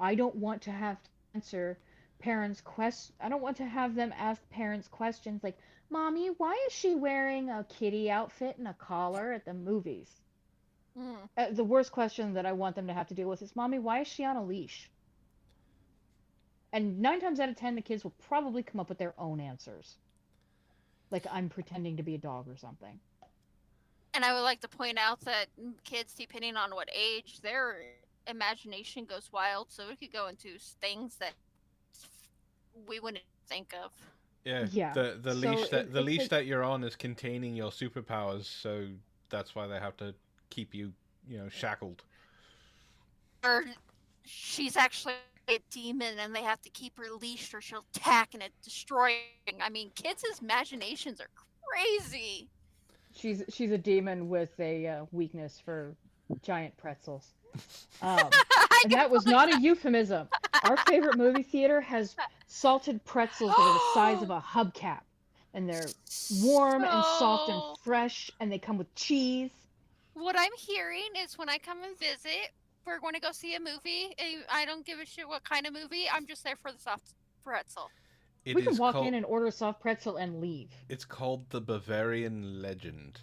[SPEAKER 3] I don't want to have to answer parents' questions. I don't want to have them ask parents questions like, "Mommy, why is she wearing a kitty outfit and a collar at the movies?"
[SPEAKER 4] Mm.
[SPEAKER 3] The worst question that I want them to have to deal with is, "Mommy, why is she on a leash?" And 9 times out of 10, the kids will probably come up with their own answers. Like I'm pretending to be a dog or something.
[SPEAKER 4] And I would like to point out that kids, depending on what age, their imagination goes wild, so it could go into things that we wouldn't think of.
[SPEAKER 2] Yeah.
[SPEAKER 3] Yeah.
[SPEAKER 2] The
[SPEAKER 3] So
[SPEAKER 2] leash that the
[SPEAKER 3] it's
[SPEAKER 2] leash
[SPEAKER 3] like-
[SPEAKER 2] that you're on is containing your superpowers, so that's why they have to keep you, shackled.
[SPEAKER 4] Or she's actually a demon and they have to keep her leashed or she'll attack and it's destroying. I mean, kids' imaginations are crazy.
[SPEAKER 3] She's a demon with a weakness for giant pretzels.
[SPEAKER 4] I
[SPEAKER 3] And
[SPEAKER 4] can
[SPEAKER 3] that was
[SPEAKER 4] believe
[SPEAKER 3] not a euphemism. Our favorite movie theater has salted pretzels that are the size of
[SPEAKER 4] that.
[SPEAKER 3] a hubcap. And they're warm and soft and
[SPEAKER 4] So,
[SPEAKER 3] fresh, and they come with cheese.
[SPEAKER 4] what I'm hearing is when I come and visit, we're going to go see a movie. I don't give a shit what kind of movie. I'm just there for the soft pretzel.
[SPEAKER 2] It
[SPEAKER 3] We can
[SPEAKER 2] is
[SPEAKER 3] walk in
[SPEAKER 2] called.
[SPEAKER 3] and order a soft pretzel and leave.
[SPEAKER 2] It's called the Bavarian Legend.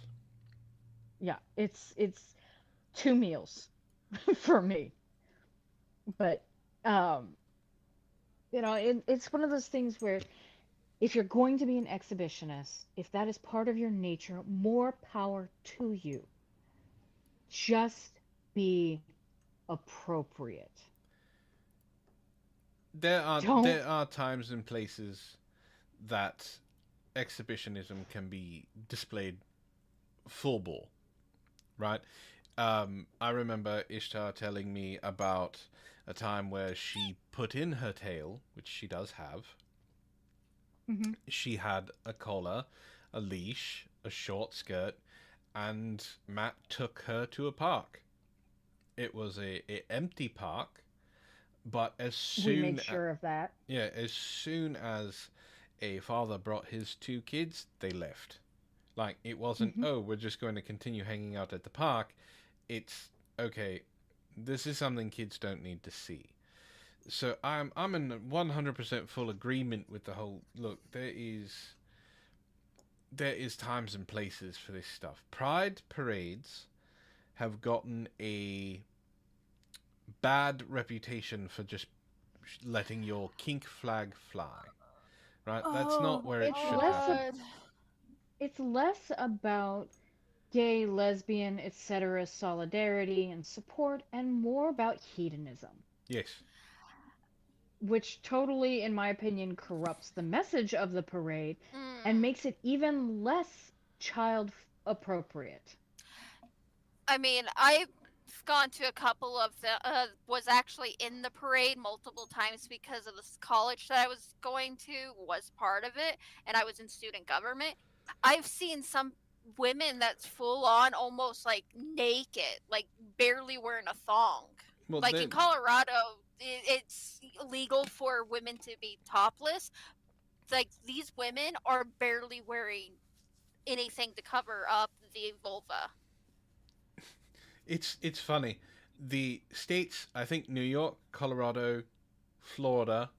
[SPEAKER 3] Yeah, it's two meals for me. But um, it's one of those things where if you're going to be an exhibitionist, if that is part of your nature, more power to you. Just be appropriate. Don't.
[SPEAKER 2] There are times and places that exhibitionism can be displayed full bore, right? I remember Ishtar telling me about a time where she put in her tail, which she does have.
[SPEAKER 3] Mhm.
[SPEAKER 2] She had a collar, a leash, a short skirt, and Matt took her to a park. It was a empty park, but
[SPEAKER 3] We made sure of that.
[SPEAKER 2] as soon as a father brought his two kids, they left. Like, it wasn't,
[SPEAKER 3] Mhm.
[SPEAKER 2] oh, we're just going to continue hanging out at the park. It's, okay, this is something kids don't need to see. So I'm in 100% full agreement with the whole, look, there is times and places for this stuff. Pride parades have gotten a bad reputation for just letting your kink flag fly. Right? That's not
[SPEAKER 4] Oh
[SPEAKER 2] where it
[SPEAKER 3] It's
[SPEAKER 4] my
[SPEAKER 2] should
[SPEAKER 3] less
[SPEAKER 2] happen.
[SPEAKER 4] god.
[SPEAKER 3] it's less about gay, lesbian, etc. solidarity and support and more about hedonism,
[SPEAKER 2] Yes.
[SPEAKER 3] which totally in my opinion corrupts the message of the parade and
[SPEAKER 4] Mm.
[SPEAKER 3] makes it even less child appropriate.
[SPEAKER 4] I mean, I've gone to a couple of the was actually in the parade multiple times because of this college that I was going to was part of it, and I was in student government. I've seen some women that's full on almost like naked, like barely wearing a thong.
[SPEAKER 2] Well,
[SPEAKER 4] Like in
[SPEAKER 2] then
[SPEAKER 4] Colorado, it's legal for women to be topless. Like these women are barely wearing anything to cover up the vulva.
[SPEAKER 2] it's funny. The states, I think New York, Colorado, Florida.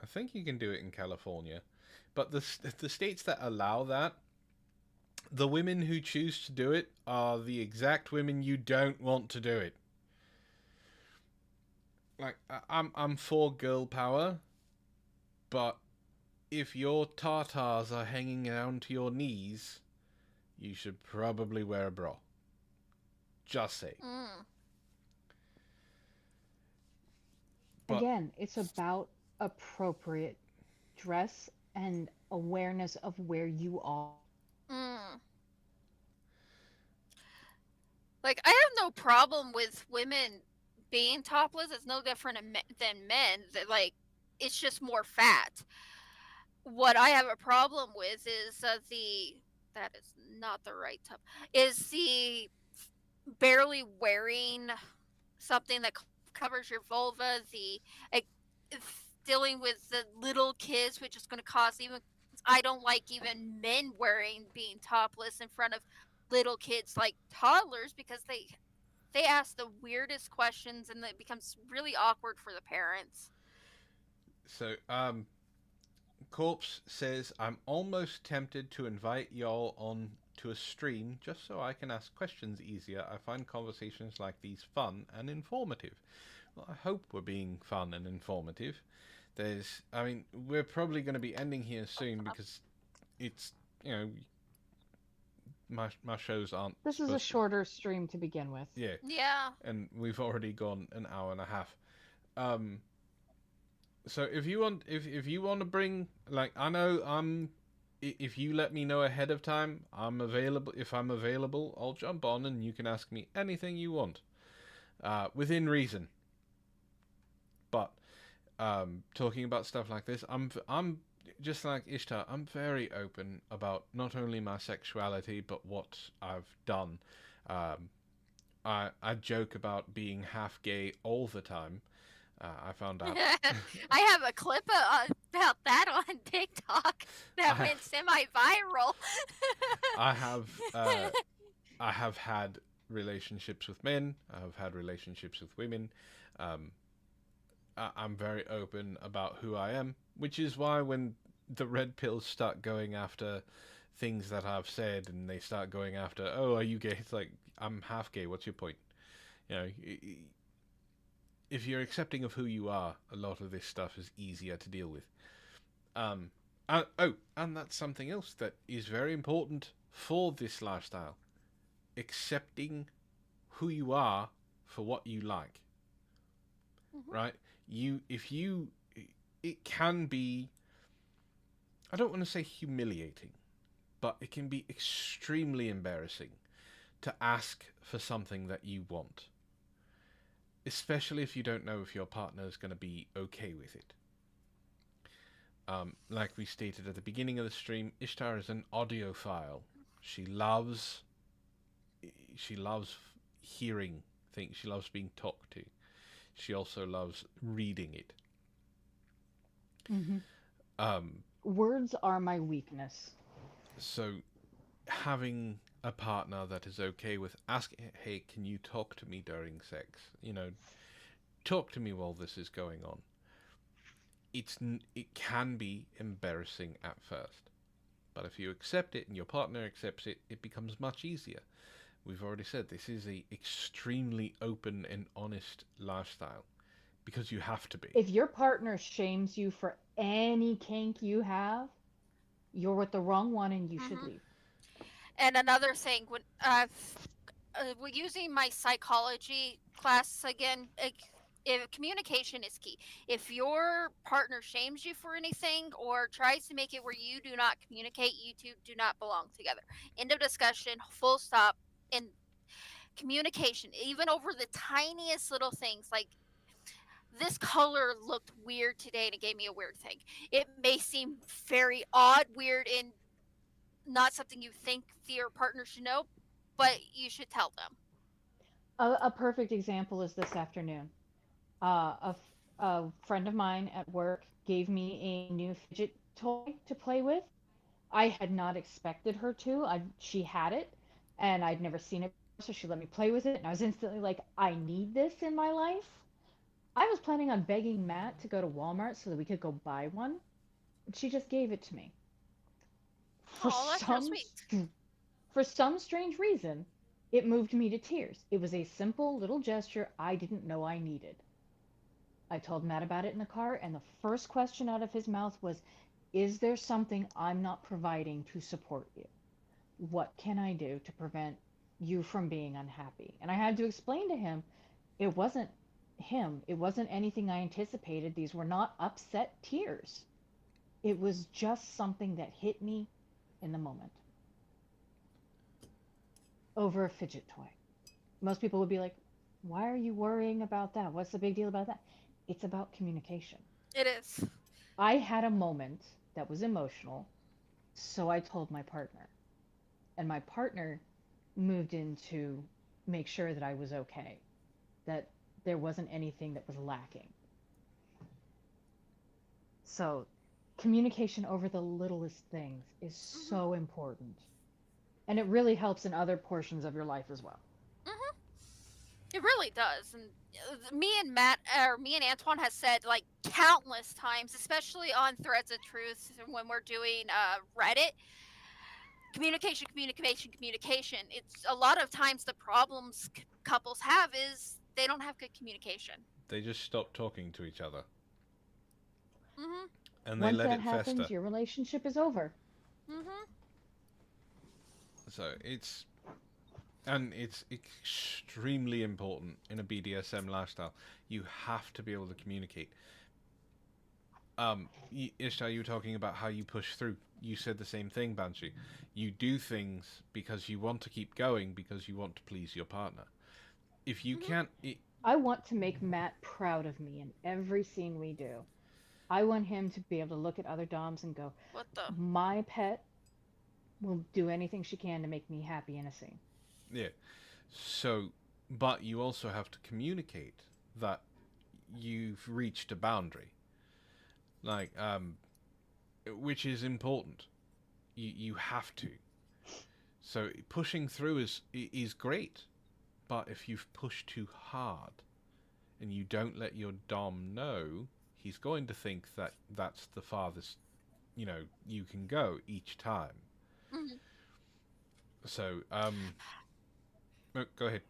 [SPEAKER 2] I think you can do it in California, but the states that allow that, the women who choose to do it are the exact women you don't want to do it. Like I'm for girl power, but if your tartars are hanging down to your knees, you should probably wear a bra. Just say.
[SPEAKER 4] Mm.
[SPEAKER 2] But
[SPEAKER 3] Again, it's about appropriate dress and awareness of where you are.
[SPEAKER 4] Mm. Like I have no problem with women being topless. It's no different than men. That like it's just more fat. What I have a problem with is the that is not the right top. Is the barely wearing something that covers your vulva. The like, dealing with the little kids, which is going to cause even. I don't like even men wearing being topless in front of little kids like toddlers because they ask the weirdest questions and it becomes really awkward for the parents.
[SPEAKER 2] so Corpse says, I'm almost tempted to invite y'all on to a stream just so I can ask questions easier. I find conversations like these fun and informative. Well, I hope we're being fun and informative. I mean, we're probably going to be ending here soon because it's, you know, my shows aren't
[SPEAKER 3] This is a
[SPEAKER 2] supposed to.
[SPEAKER 3] shorter stream to begin with.
[SPEAKER 2] Yeah,
[SPEAKER 4] Yeah.
[SPEAKER 2] and we've already gone an hour and a half. Um, So if you want to bring, like, I know if you let me know ahead of time, I'm available. If I'm available, I'll jump on and you can ask me anything you want, within reason. But talking about stuff like this, I'm just like Ishtar. I'm very open about not only my sexuality but what I've done. Um, I joke about being half gay all the time. I found out.
[SPEAKER 4] I have a clip about that on TikTok that
[SPEAKER 2] I,
[SPEAKER 4] went semi-viral.
[SPEAKER 2] I have I have had relationships with men. I have had relationships with women. Um, I'm very open about who I am, which is why when the red pills start going after things that I've said, and they start going after, oh, are you gay? It's like, I'm half gay. What's your point? You know, if you're accepting of who you are, a lot of this stuff is easier to deal with. And that's something else that is very important for this lifestyle. Accepting who you are for what you like. Right? If you, it can be, I don't want to say humiliating, but it can be extremely embarrassing to ask for something that you want, especially if you don't know if your partner is going to be okay with it. Like we stated at the beginning of the stream, Ishtar is an audiophile. She loves hearing things. She loves being talked to. She also loves reading it.
[SPEAKER 3] Mm-hmm.
[SPEAKER 2] Um,
[SPEAKER 3] Words are my weakness.
[SPEAKER 2] so having a partner that is okay with asking, hey, can you talk to me during sex? You know, talk to me while this is going on. It can be embarrassing at first, but if you accept it and your partner accepts it, it becomes much easier. We've already said this is a extremely open and honest lifestyle because you have to be.
[SPEAKER 3] If your partner shames you for any kink you have, you're with the wrong one and you should leave.
[SPEAKER 4] And another thing, when we're using my psychology class again, if communication is key. If your partner shames you for anything or tries to make it where you do not communicate, you two do not belong together. End of discussion, full stop. And communication, even over the tiniest little things, like this color looked weird today and it gave me a weird thing. It may seem very odd, weird, and not something you think your partner should know, but you should tell them.
[SPEAKER 3] A perfect example is this afternoon. A friend of mine at work gave me a new fidget toy to play with. I had not expected her to. She had it, and I'd never seen it before, so she let me play with it, and I was instantly like, I need this in my life. I was planning on begging Matt to go to Walmart so that we could go buy one, and she just gave it to me. For
[SPEAKER 4] Oh, that's real
[SPEAKER 3] some
[SPEAKER 4] sweet.
[SPEAKER 3] for some strange reason, it moved me to tears. It was a simple little gesture I didn't know I needed. I told Matt about it in the car, and the first question out of his mouth was, is there something I'm not providing to support you? What can I do to prevent you from being unhappy? And I had to explain to him it wasn't him. It wasn't anything I anticipated. These were not upset tears. It was just something that hit me in the moment over a fidget toy. Most people would be like, why are you worrying about that? What's the big deal about that? It's about communication.
[SPEAKER 4] It is.
[SPEAKER 3] I had a moment that was emotional, so I told my partner. And my partner moved in to make sure that I was okay, that there wasn't anything that was lacking. So, communication over the littlest things is so important. And it really helps in other portions of your life as well.
[SPEAKER 4] It really does. And me and Antoine has said like countless times, especially on Threads of Truth when we're doing Reddit, communication, communication, communication. It's a lot of times the problems couples have is they don't have good communication.
[SPEAKER 2] They just stop talking to each other
[SPEAKER 4] Mhm.
[SPEAKER 2] and they
[SPEAKER 3] Once
[SPEAKER 2] let
[SPEAKER 3] that
[SPEAKER 2] it
[SPEAKER 3] happens,
[SPEAKER 2] fester.
[SPEAKER 3] your relationship is over.
[SPEAKER 4] Mhm.
[SPEAKER 2] So it's extremely important in a BDSM lifestyle. You have to be able to communicate. Ishtar, you were talking about how you push through. You said the same thing, Banshee. You do things because you want to keep going because you want to please your partner. If you can't,
[SPEAKER 3] I want to make Matt proud of me in every scene we do. I want him to be able to look at other Doms and go,
[SPEAKER 4] What the?
[SPEAKER 3] my pet will do anything she can to make me happy in a scene.
[SPEAKER 2] yeah. So but you also have to communicate that you've reached a boundary, like which is important. You have to. So pushing through is great, but if you've pushed too hard and you don't let your dom know, he's going to think that that's the farthest you can go each time.
[SPEAKER 4] Mhm.
[SPEAKER 2] So go ahead.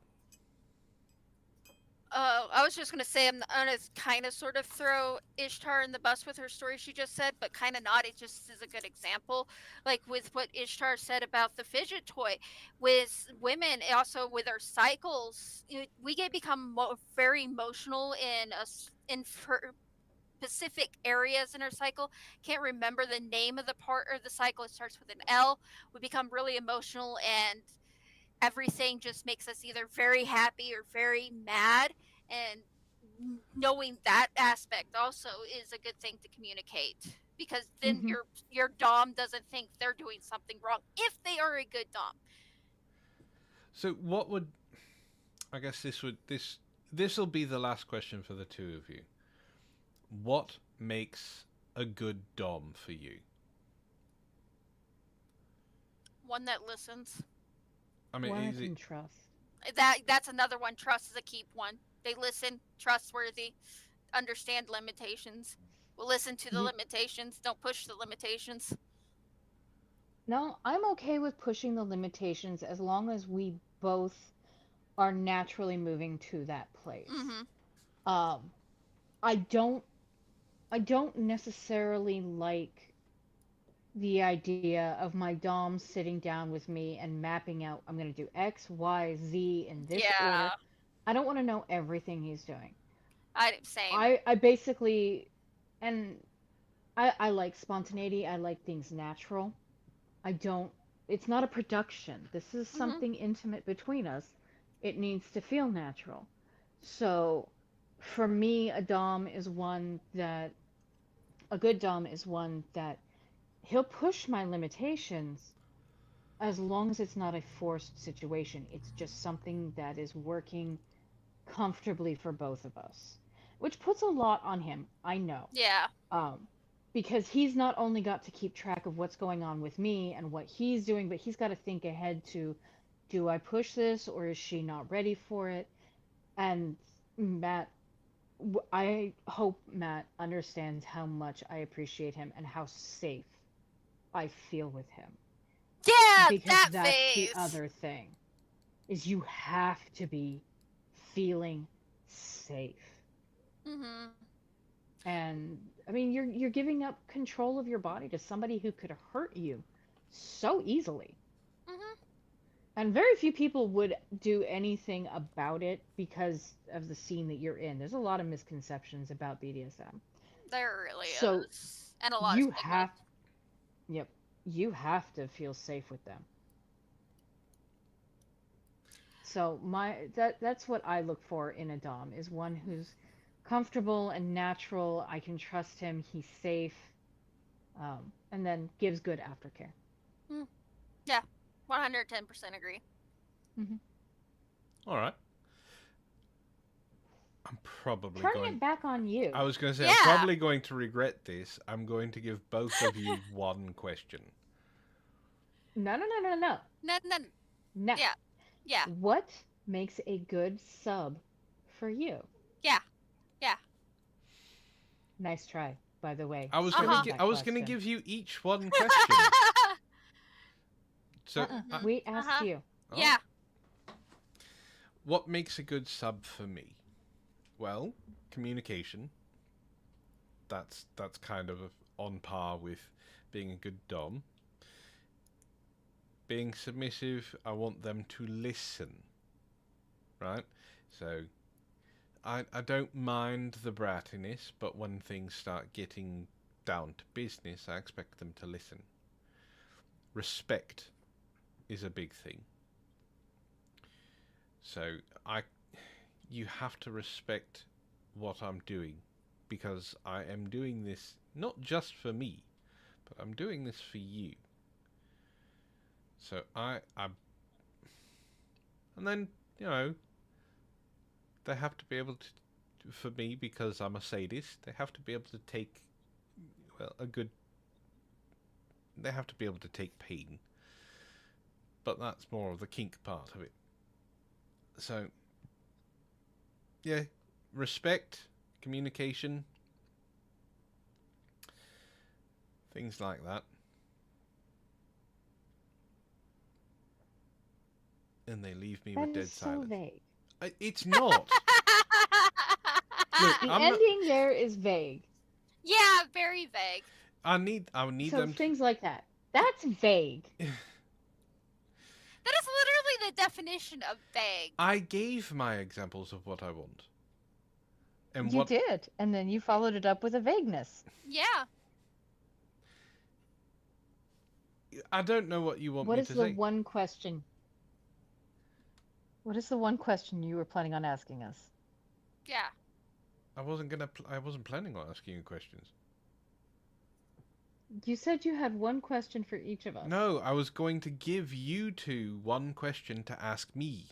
[SPEAKER 4] I was just gonna say I'm gonna kind of sort of throw Ishtar in the bus with her story she just said, but kind of not. It just is a good example, like with what Ishtar said about the fidget toy. With women, also with our cycles, we get become very emotional in specific areas in our cycle. Can't remember the name of the part of the cycle. It starts with an L. We become really emotional and everything just makes us either very happy or very mad, and knowing that aspect also is a good thing to communicate, because then
[SPEAKER 3] Hmm.
[SPEAKER 4] your dom doesn't think they're doing something wrong if they are a good dom.
[SPEAKER 2] So what would I guess this will be the last question for the two of you. What makes a good dom for you?
[SPEAKER 4] One that listens.
[SPEAKER 2] I mean,
[SPEAKER 3] One I
[SPEAKER 2] is it
[SPEAKER 3] can trust.
[SPEAKER 4] That's another one. Trust is a key one. They listen, trustworthy, understand limitations. Will listen to the
[SPEAKER 3] You,
[SPEAKER 4] limitations, don't push the limitations.
[SPEAKER 3] no, I'm okay with pushing the limitations as long as we both are naturally moving to that place.
[SPEAKER 4] Mm-hmm.
[SPEAKER 3] Um, I don't I don't necessarily like the idea of my dom sitting down with me and mapping out I'm going to do X, Y, Z in this
[SPEAKER 4] Yeah,
[SPEAKER 3] order. I don't want to know everything he's doing.
[SPEAKER 4] same.
[SPEAKER 3] I basically and I like spontaneity. I like things natural. I don't it's not a production. This is
[SPEAKER 4] Mm-hmm.
[SPEAKER 3] something intimate between us. It needs to feel natural. So for me, a good dom is one that he'll push my limitations as long as it's not a forced situation. It's just something that is working comfortably for both of us, which puts a lot on him, I know.
[SPEAKER 4] Yeah.
[SPEAKER 3] Um, because he's not only got to keep track of what's going on with me and what he's doing, but he's got to think ahead to, do I push this or is she not ready for it? And Matt, I hope Matt understands how much I appreciate him and how safe I feel with him.
[SPEAKER 4] Yeah,
[SPEAKER 3] Because
[SPEAKER 4] that
[SPEAKER 3] that's the
[SPEAKER 4] phase.
[SPEAKER 3] other thing, is you have to be feeling safe.
[SPEAKER 4] Mm-hmm.
[SPEAKER 3] And I mean, you're giving up control of your body to somebody who could hurt you so easily.
[SPEAKER 4] Mm-hmm.
[SPEAKER 3] And very few people would do anything about it because of the scene that you're in. There's a lot of misconceptions about BDSM.
[SPEAKER 4] There really
[SPEAKER 3] So
[SPEAKER 4] is. And a lot of
[SPEAKER 3] you
[SPEAKER 4] stigma.
[SPEAKER 3] have, yep, you have to feel safe with them. So that's what I look for in a dom, is one who's comfortable and natural. I can trust him. He's safe, and then gives good aftercare.
[SPEAKER 4] Mm. Yeah, 110% agree.
[SPEAKER 3] Hmm.
[SPEAKER 2] all right? I'm probably
[SPEAKER 3] Turning
[SPEAKER 2] going.
[SPEAKER 3] it back on
[SPEAKER 2] I
[SPEAKER 3] you.
[SPEAKER 2] was going to say I'm
[SPEAKER 4] Yeah.
[SPEAKER 2] probably going to regret this. I'm going to give both of you one question.
[SPEAKER 3] No, no, no, no, no.
[SPEAKER 4] No, no,
[SPEAKER 3] No.
[SPEAKER 4] yeah, yeah,
[SPEAKER 3] What makes a good sub for you?
[SPEAKER 4] yeah, yeah.
[SPEAKER 3] Nice try, by the way.
[SPEAKER 2] I was
[SPEAKER 3] Still
[SPEAKER 2] gonna
[SPEAKER 4] Uh-huh.
[SPEAKER 3] with that
[SPEAKER 2] I was gonna
[SPEAKER 3] question.
[SPEAKER 2] give you each one question. So,
[SPEAKER 3] Uh-uh.
[SPEAKER 4] Mm-hmm.
[SPEAKER 3] We asked
[SPEAKER 4] Uh-huh.
[SPEAKER 3] you.
[SPEAKER 2] oh,
[SPEAKER 4] Yeah.
[SPEAKER 2] what makes a good sub for me? Well, communication. That's kind of on par with being a good dom. Being submissive, I want them to listen, right? So I don't mind the brattiness, but when things start getting down to business, I expect them to listen. Respect is a big thing. So you have to respect what I'm doing, because I am doing this not just for me, but I'm doing this for you. So I and then, you know, they have to be able to, for me, because I'm a sadist, they have to be able to take, well, they have to be able to take pain. But that's more of the kink part of it. So, yeah, respect, communication, things like that. And they leave me
[SPEAKER 3] That
[SPEAKER 2] with dead
[SPEAKER 3] is so
[SPEAKER 2] silence.
[SPEAKER 3] vague.
[SPEAKER 2] It's not. Look,
[SPEAKER 3] The
[SPEAKER 2] I'm not,
[SPEAKER 3] ending there is vague.
[SPEAKER 4] Yeah, very vague.
[SPEAKER 2] I need
[SPEAKER 3] So
[SPEAKER 2] them
[SPEAKER 3] things like that. That's vague.
[SPEAKER 4] That is literally the definition of vague.
[SPEAKER 2] I gave my examples of what I want. And
[SPEAKER 3] You
[SPEAKER 2] what
[SPEAKER 3] did, and then you followed it up with a vagueness.
[SPEAKER 4] Yeah.
[SPEAKER 2] I don't know what you want
[SPEAKER 3] What
[SPEAKER 2] me
[SPEAKER 3] is
[SPEAKER 2] to
[SPEAKER 3] the
[SPEAKER 2] say.
[SPEAKER 3] one question? What is the one question you were planning on asking us?
[SPEAKER 4] Yeah.
[SPEAKER 2] I wasn't planning on asking you questions.
[SPEAKER 3] You said you had one question for each of us.
[SPEAKER 2] No, I was going to give you two one question to ask me.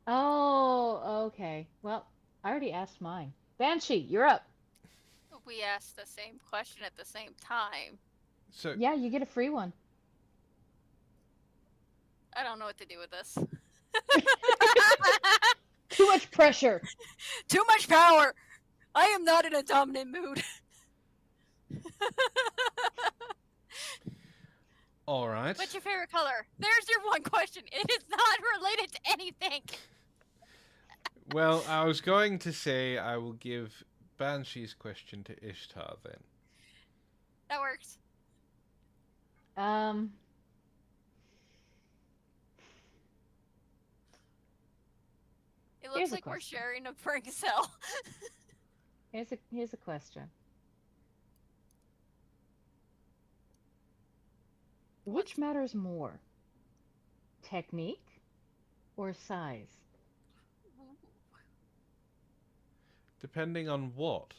[SPEAKER 3] Oh, okay. Well, I already asked mine. Banshee, you're up.
[SPEAKER 4] We asked the same question at the same time.
[SPEAKER 2] So
[SPEAKER 3] Yeah, you get a free one.
[SPEAKER 4] I don't know what to do with this.
[SPEAKER 3] Too much pressure.
[SPEAKER 4] Too much power. I am not in a dominant mood.
[SPEAKER 2] all right.
[SPEAKER 4] What's your favorite color? There's your one question. It is not related to anything.
[SPEAKER 2] Well, I was going to say I will give Banshee's question to Ishtar then.
[SPEAKER 4] That works. It
[SPEAKER 3] Here's
[SPEAKER 4] looks
[SPEAKER 3] a
[SPEAKER 4] like we're
[SPEAKER 3] question.
[SPEAKER 4] sharing a brain cell.
[SPEAKER 3] Here's a question. Which matters more? Technique or size?
[SPEAKER 2] Depending on what?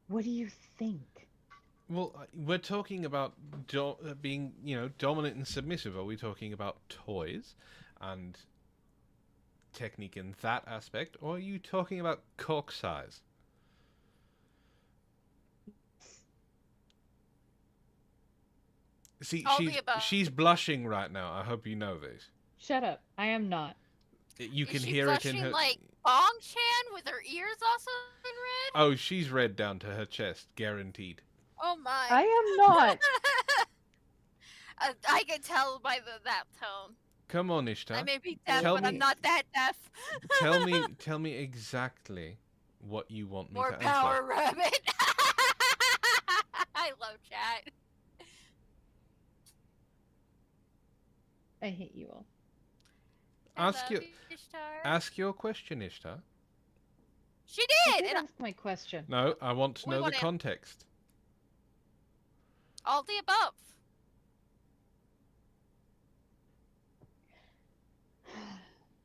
[SPEAKER 3] What do you think?
[SPEAKER 2] Well, we're talking about being, dominant and submissive. Are we talking about toys and technique in that aspect, or are you talking about cock size? See,
[SPEAKER 4] All the above.
[SPEAKER 2] she's blushing right now. I hope you know this.
[SPEAKER 3] Shut up. I am not.
[SPEAKER 2] You can
[SPEAKER 4] Is she
[SPEAKER 2] hear it in
[SPEAKER 4] blushing
[SPEAKER 2] her.
[SPEAKER 4] like Bong Chan with her ears also in red?
[SPEAKER 2] Oh, she's red down to her chest, guaranteed.
[SPEAKER 4] Oh my.
[SPEAKER 3] I am not.
[SPEAKER 4] I can tell by that tone.
[SPEAKER 2] Come on, Ishtar.
[SPEAKER 4] I may be deaf,
[SPEAKER 2] Tell
[SPEAKER 4] but I'm
[SPEAKER 2] me-
[SPEAKER 4] not that deaf.
[SPEAKER 2] tell me exactly what you want me
[SPEAKER 4] More
[SPEAKER 2] to
[SPEAKER 4] power,
[SPEAKER 2] answer.
[SPEAKER 4] rabbit. I love chat.
[SPEAKER 3] I hate you all.
[SPEAKER 4] I
[SPEAKER 2] Ask
[SPEAKER 4] love
[SPEAKER 2] your-
[SPEAKER 4] you, Ishtar.
[SPEAKER 2] Ask your question, Ishtar.
[SPEAKER 4] She
[SPEAKER 3] I
[SPEAKER 4] did.
[SPEAKER 3] did
[SPEAKER 4] And
[SPEAKER 3] ask my question.
[SPEAKER 2] No, I want to
[SPEAKER 4] We
[SPEAKER 2] know the
[SPEAKER 4] want it.
[SPEAKER 2] context.
[SPEAKER 4] all the above.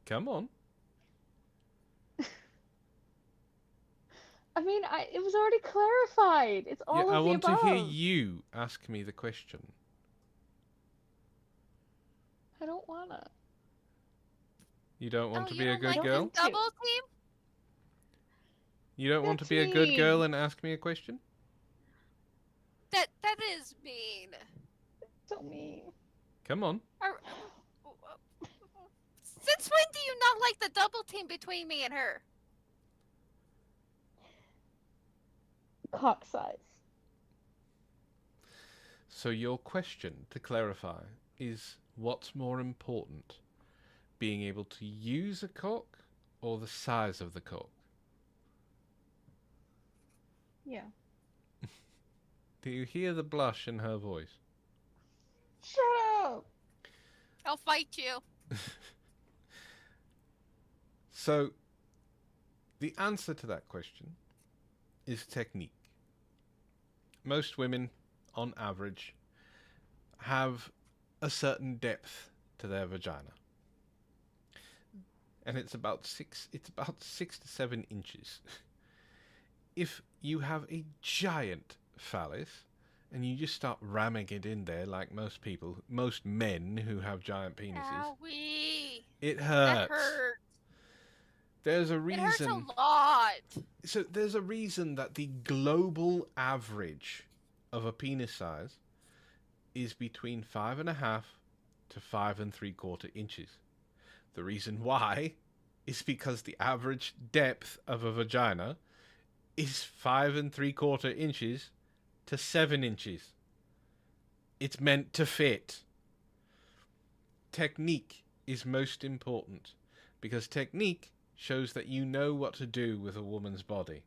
[SPEAKER 2] Come on.
[SPEAKER 3] I mean, it was already clarified. It's all
[SPEAKER 2] Yeah,
[SPEAKER 3] of
[SPEAKER 2] I
[SPEAKER 3] the
[SPEAKER 2] want
[SPEAKER 3] above.
[SPEAKER 2] to hear you ask me the question.
[SPEAKER 3] I don't wanna.
[SPEAKER 2] You don't want
[SPEAKER 4] Oh,
[SPEAKER 2] to
[SPEAKER 4] you
[SPEAKER 2] be a
[SPEAKER 4] don't
[SPEAKER 2] good
[SPEAKER 4] like
[SPEAKER 2] girl?
[SPEAKER 4] this double team?
[SPEAKER 2] You don't want to
[SPEAKER 3] That's
[SPEAKER 2] be a good girl
[SPEAKER 3] mean.
[SPEAKER 2] and ask me a question?
[SPEAKER 4] That is mean.
[SPEAKER 3] So mean.
[SPEAKER 2] Come on.
[SPEAKER 4] Since when do you not like the double team between me and her?
[SPEAKER 3] Cock size.
[SPEAKER 2] So your question, to clarify, is what's more important? Being able to use a cock or the size of the cock?
[SPEAKER 3] Yeah.
[SPEAKER 2] Do you hear the blush in her voice?
[SPEAKER 3] Shut up.
[SPEAKER 4] I'll fight you.
[SPEAKER 2] So, the answer to that question is technique. Most women, on average, have a certain depth to their vagina. And it's about 6 to 7 inches. If you have a giant phallus, and you just start ramming it in there like most men who have giant penises.
[SPEAKER 4] Owie.
[SPEAKER 2] It
[SPEAKER 4] That
[SPEAKER 2] hurts.
[SPEAKER 4] hurts.
[SPEAKER 2] There's a
[SPEAKER 4] It hurts
[SPEAKER 2] reason.
[SPEAKER 4] a lot.
[SPEAKER 2] So there's a reason that the global average of a penis size is between 5.5 to 5.75 inches. The reason why is because the average depth of a vagina is 5.75 inches to 7 inches. It's meant to fit. Technique is most important because technique shows that you know what to do with a woman's body.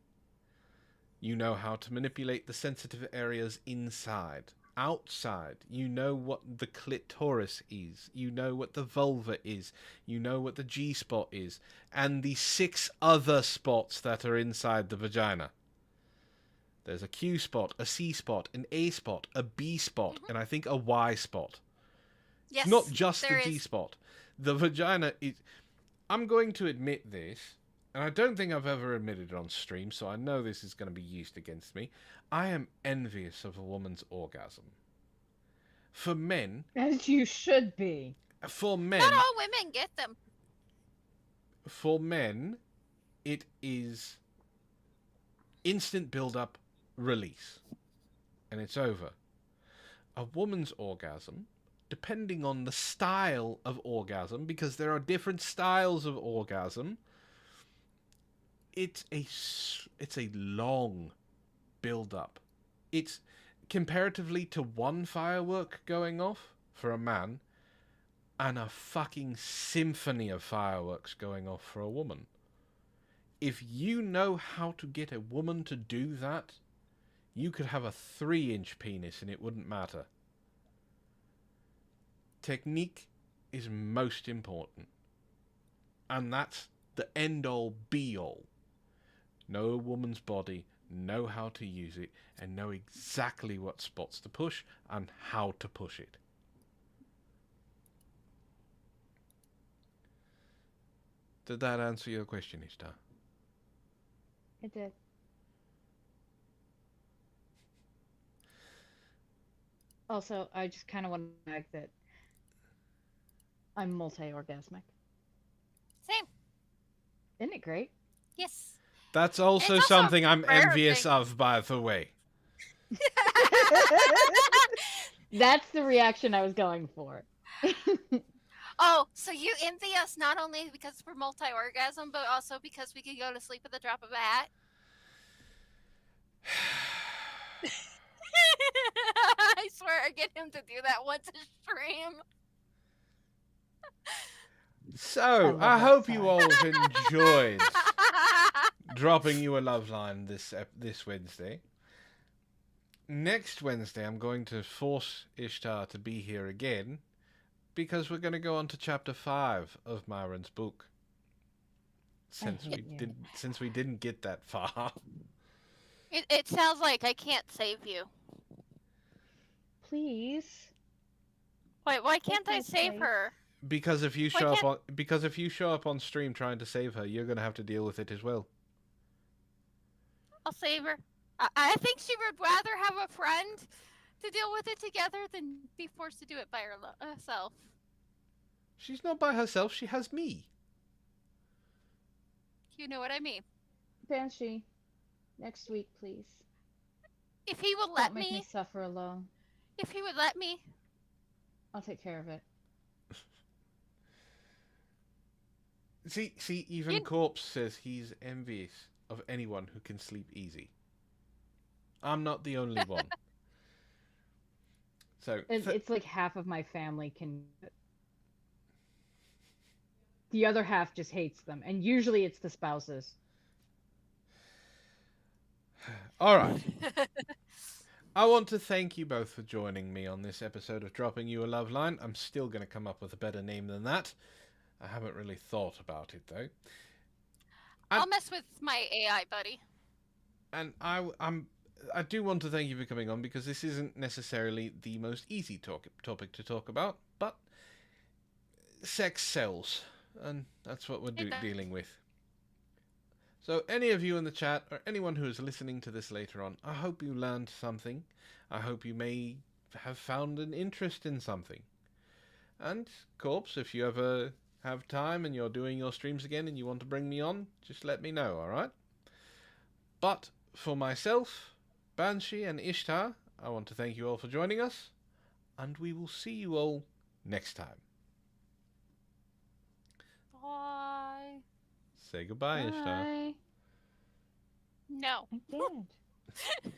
[SPEAKER 2] You know how to manipulate the sensitive areas inside. Outside, you know what the clitoris is. You know what the vulva is. You know what the G-spot is. And the 6 other spots that are inside the vagina. There's a Q spot, a C spot, an A spot, a B spot, and I think a Y spot.
[SPEAKER 5] Yes,
[SPEAKER 2] It's not just
[SPEAKER 5] there
[SPEAKER 2] the G
[SPEAKER 5] is.
[SPEAKER 2] spot. The vagina is... I'm going to admit this, and I don't think I've ever admitted it on stream, so I know this is going to be used against me. I am envious of a woman's orgasm. For men,
[SPEAKER 3] As you should be.
[SPEAKER 4] Not all women get them.
[SPEAKER 2] it is instant build-up, release, and it's over. A woman's orgasm, depending on the style of orgasm, because there are different styles of orgasm, it's a long build-up. It's comparatively to one firework going off for a man, and a fucking symphony of fireworks going off for a woman. If you know how to get a woman to do that, you could have a 3-inch penis and it wouldn't matter. Technique is most important. And that's the end-all, be-all. Know a woman's body, know how to use it, and know exactly what spots to push and how to push it. Did that answer your question, Ishtar?
[SPEAKER 3] It did. Also, I just kind of want to add that I'm multi-orgasmic.
[SPEAKER 4] Same.
[SPEAKER 3] Isn't it great?
[SPEAKER 4] Yes.
[SPEAKER 2] That's also
[SPEAKER 4] It's also
[SPEAKER 2] something I'm
[SPEAKER 4] rare
[SPEAKER 2] envious
[SPEAKER 4] thing.
[SPEAKER 2] of, by the way.
[SPEAKER 3] That's the reaction I was going for.
[SPEAKER 4] Oh, so you envy us not only because we're multi-orgasm, but also because we can go to sleep at the drop of a hat? I swear I get him to do that once a stream.
[SPEAKER 2] So,
[SPEAKER 3] love
[SPEAKER 2] I
[SPEAKER 3] that
[SPEAKER 2] hope you
[SPEAKER 3] sign.
[SPEAKER 2] all have enjoyed dropping you a love line this Wednesday. Next Wednesday, I'm going to force Ishtar to be here again, because we're going to go on to chapter 5 of Myron's book. Since we didn't get that far.
[SPEAKER 4] It sounds like I can't save you.
[SPEAKER 3] Please.
[SPEAKER 4] Wait, why can't I
[SPEAKER 3] me
[SPEAKER 4] save
[SPEAKER 3] safe.
[SPEAKER 4] her?
[SPEAKER 2] Because if you
[SPEAKER 4] Why
[SPEAKER 2] show up on stream trying to save her, you're going to have to deal with it as well.
[SPEAKER 4] I'll save her. I think she would rather have a friend to deal with it together than be forced to do it by herself.
[SPEAKER 2] She's not by herself, she has me.
[SPEAKER 4] You know what I mean.
[SPEAKER 3] Banshee, next week, please.
[SPEAKER 4] If he will
[SPEAKER 3] Don't
[SPEAKER 4] let
[SPEAKER 3] make me
[SPEAKER 4] me,
[SPEAKER 3] suffer alone.
[SPEAKER 4] if he would let me,
[SPEAKER 3] I'll take care of it.
[SPEAKER 2] See, even Corpse says he's envious of anyone who can sleep easy. I'm not the only one. So
[SPEAKER 3] It's like half of my family can. The other half just hates them, and usually it's the spouses.
[SPEAKER 2] all right. I want to thank you both for joining me on this episode of Dropping You a Love Line. I'm still going to come up with a better name than that. I haven't really thought about it, though.
[SPEAKER 4] I'll mess with my AI buddy.
[SPEAKER 2] And I do want to thank you for coming on, because this isn't necessarily the most easy topic to talk about, but sex sells, and that's what we're dealing with. So any of you in the chat, or anyone who is listening to this later on, I hope you learned something. I hope you may have found an interest in something. And, Corpse, if you ever have time and you're doing your streams again and you want to bring me on, just let me know, alright? But for myself, Banshee and Ishtar, I want to thank you all for joining us, and we will see you all next time.
[SPEAKER 4] Bye.
[SPEAKER 2] Say goodbye, Ishtar.
[SPEAKER 3] Bye.
[SPEAKER 4] No.
[SPEAKER 3] I did.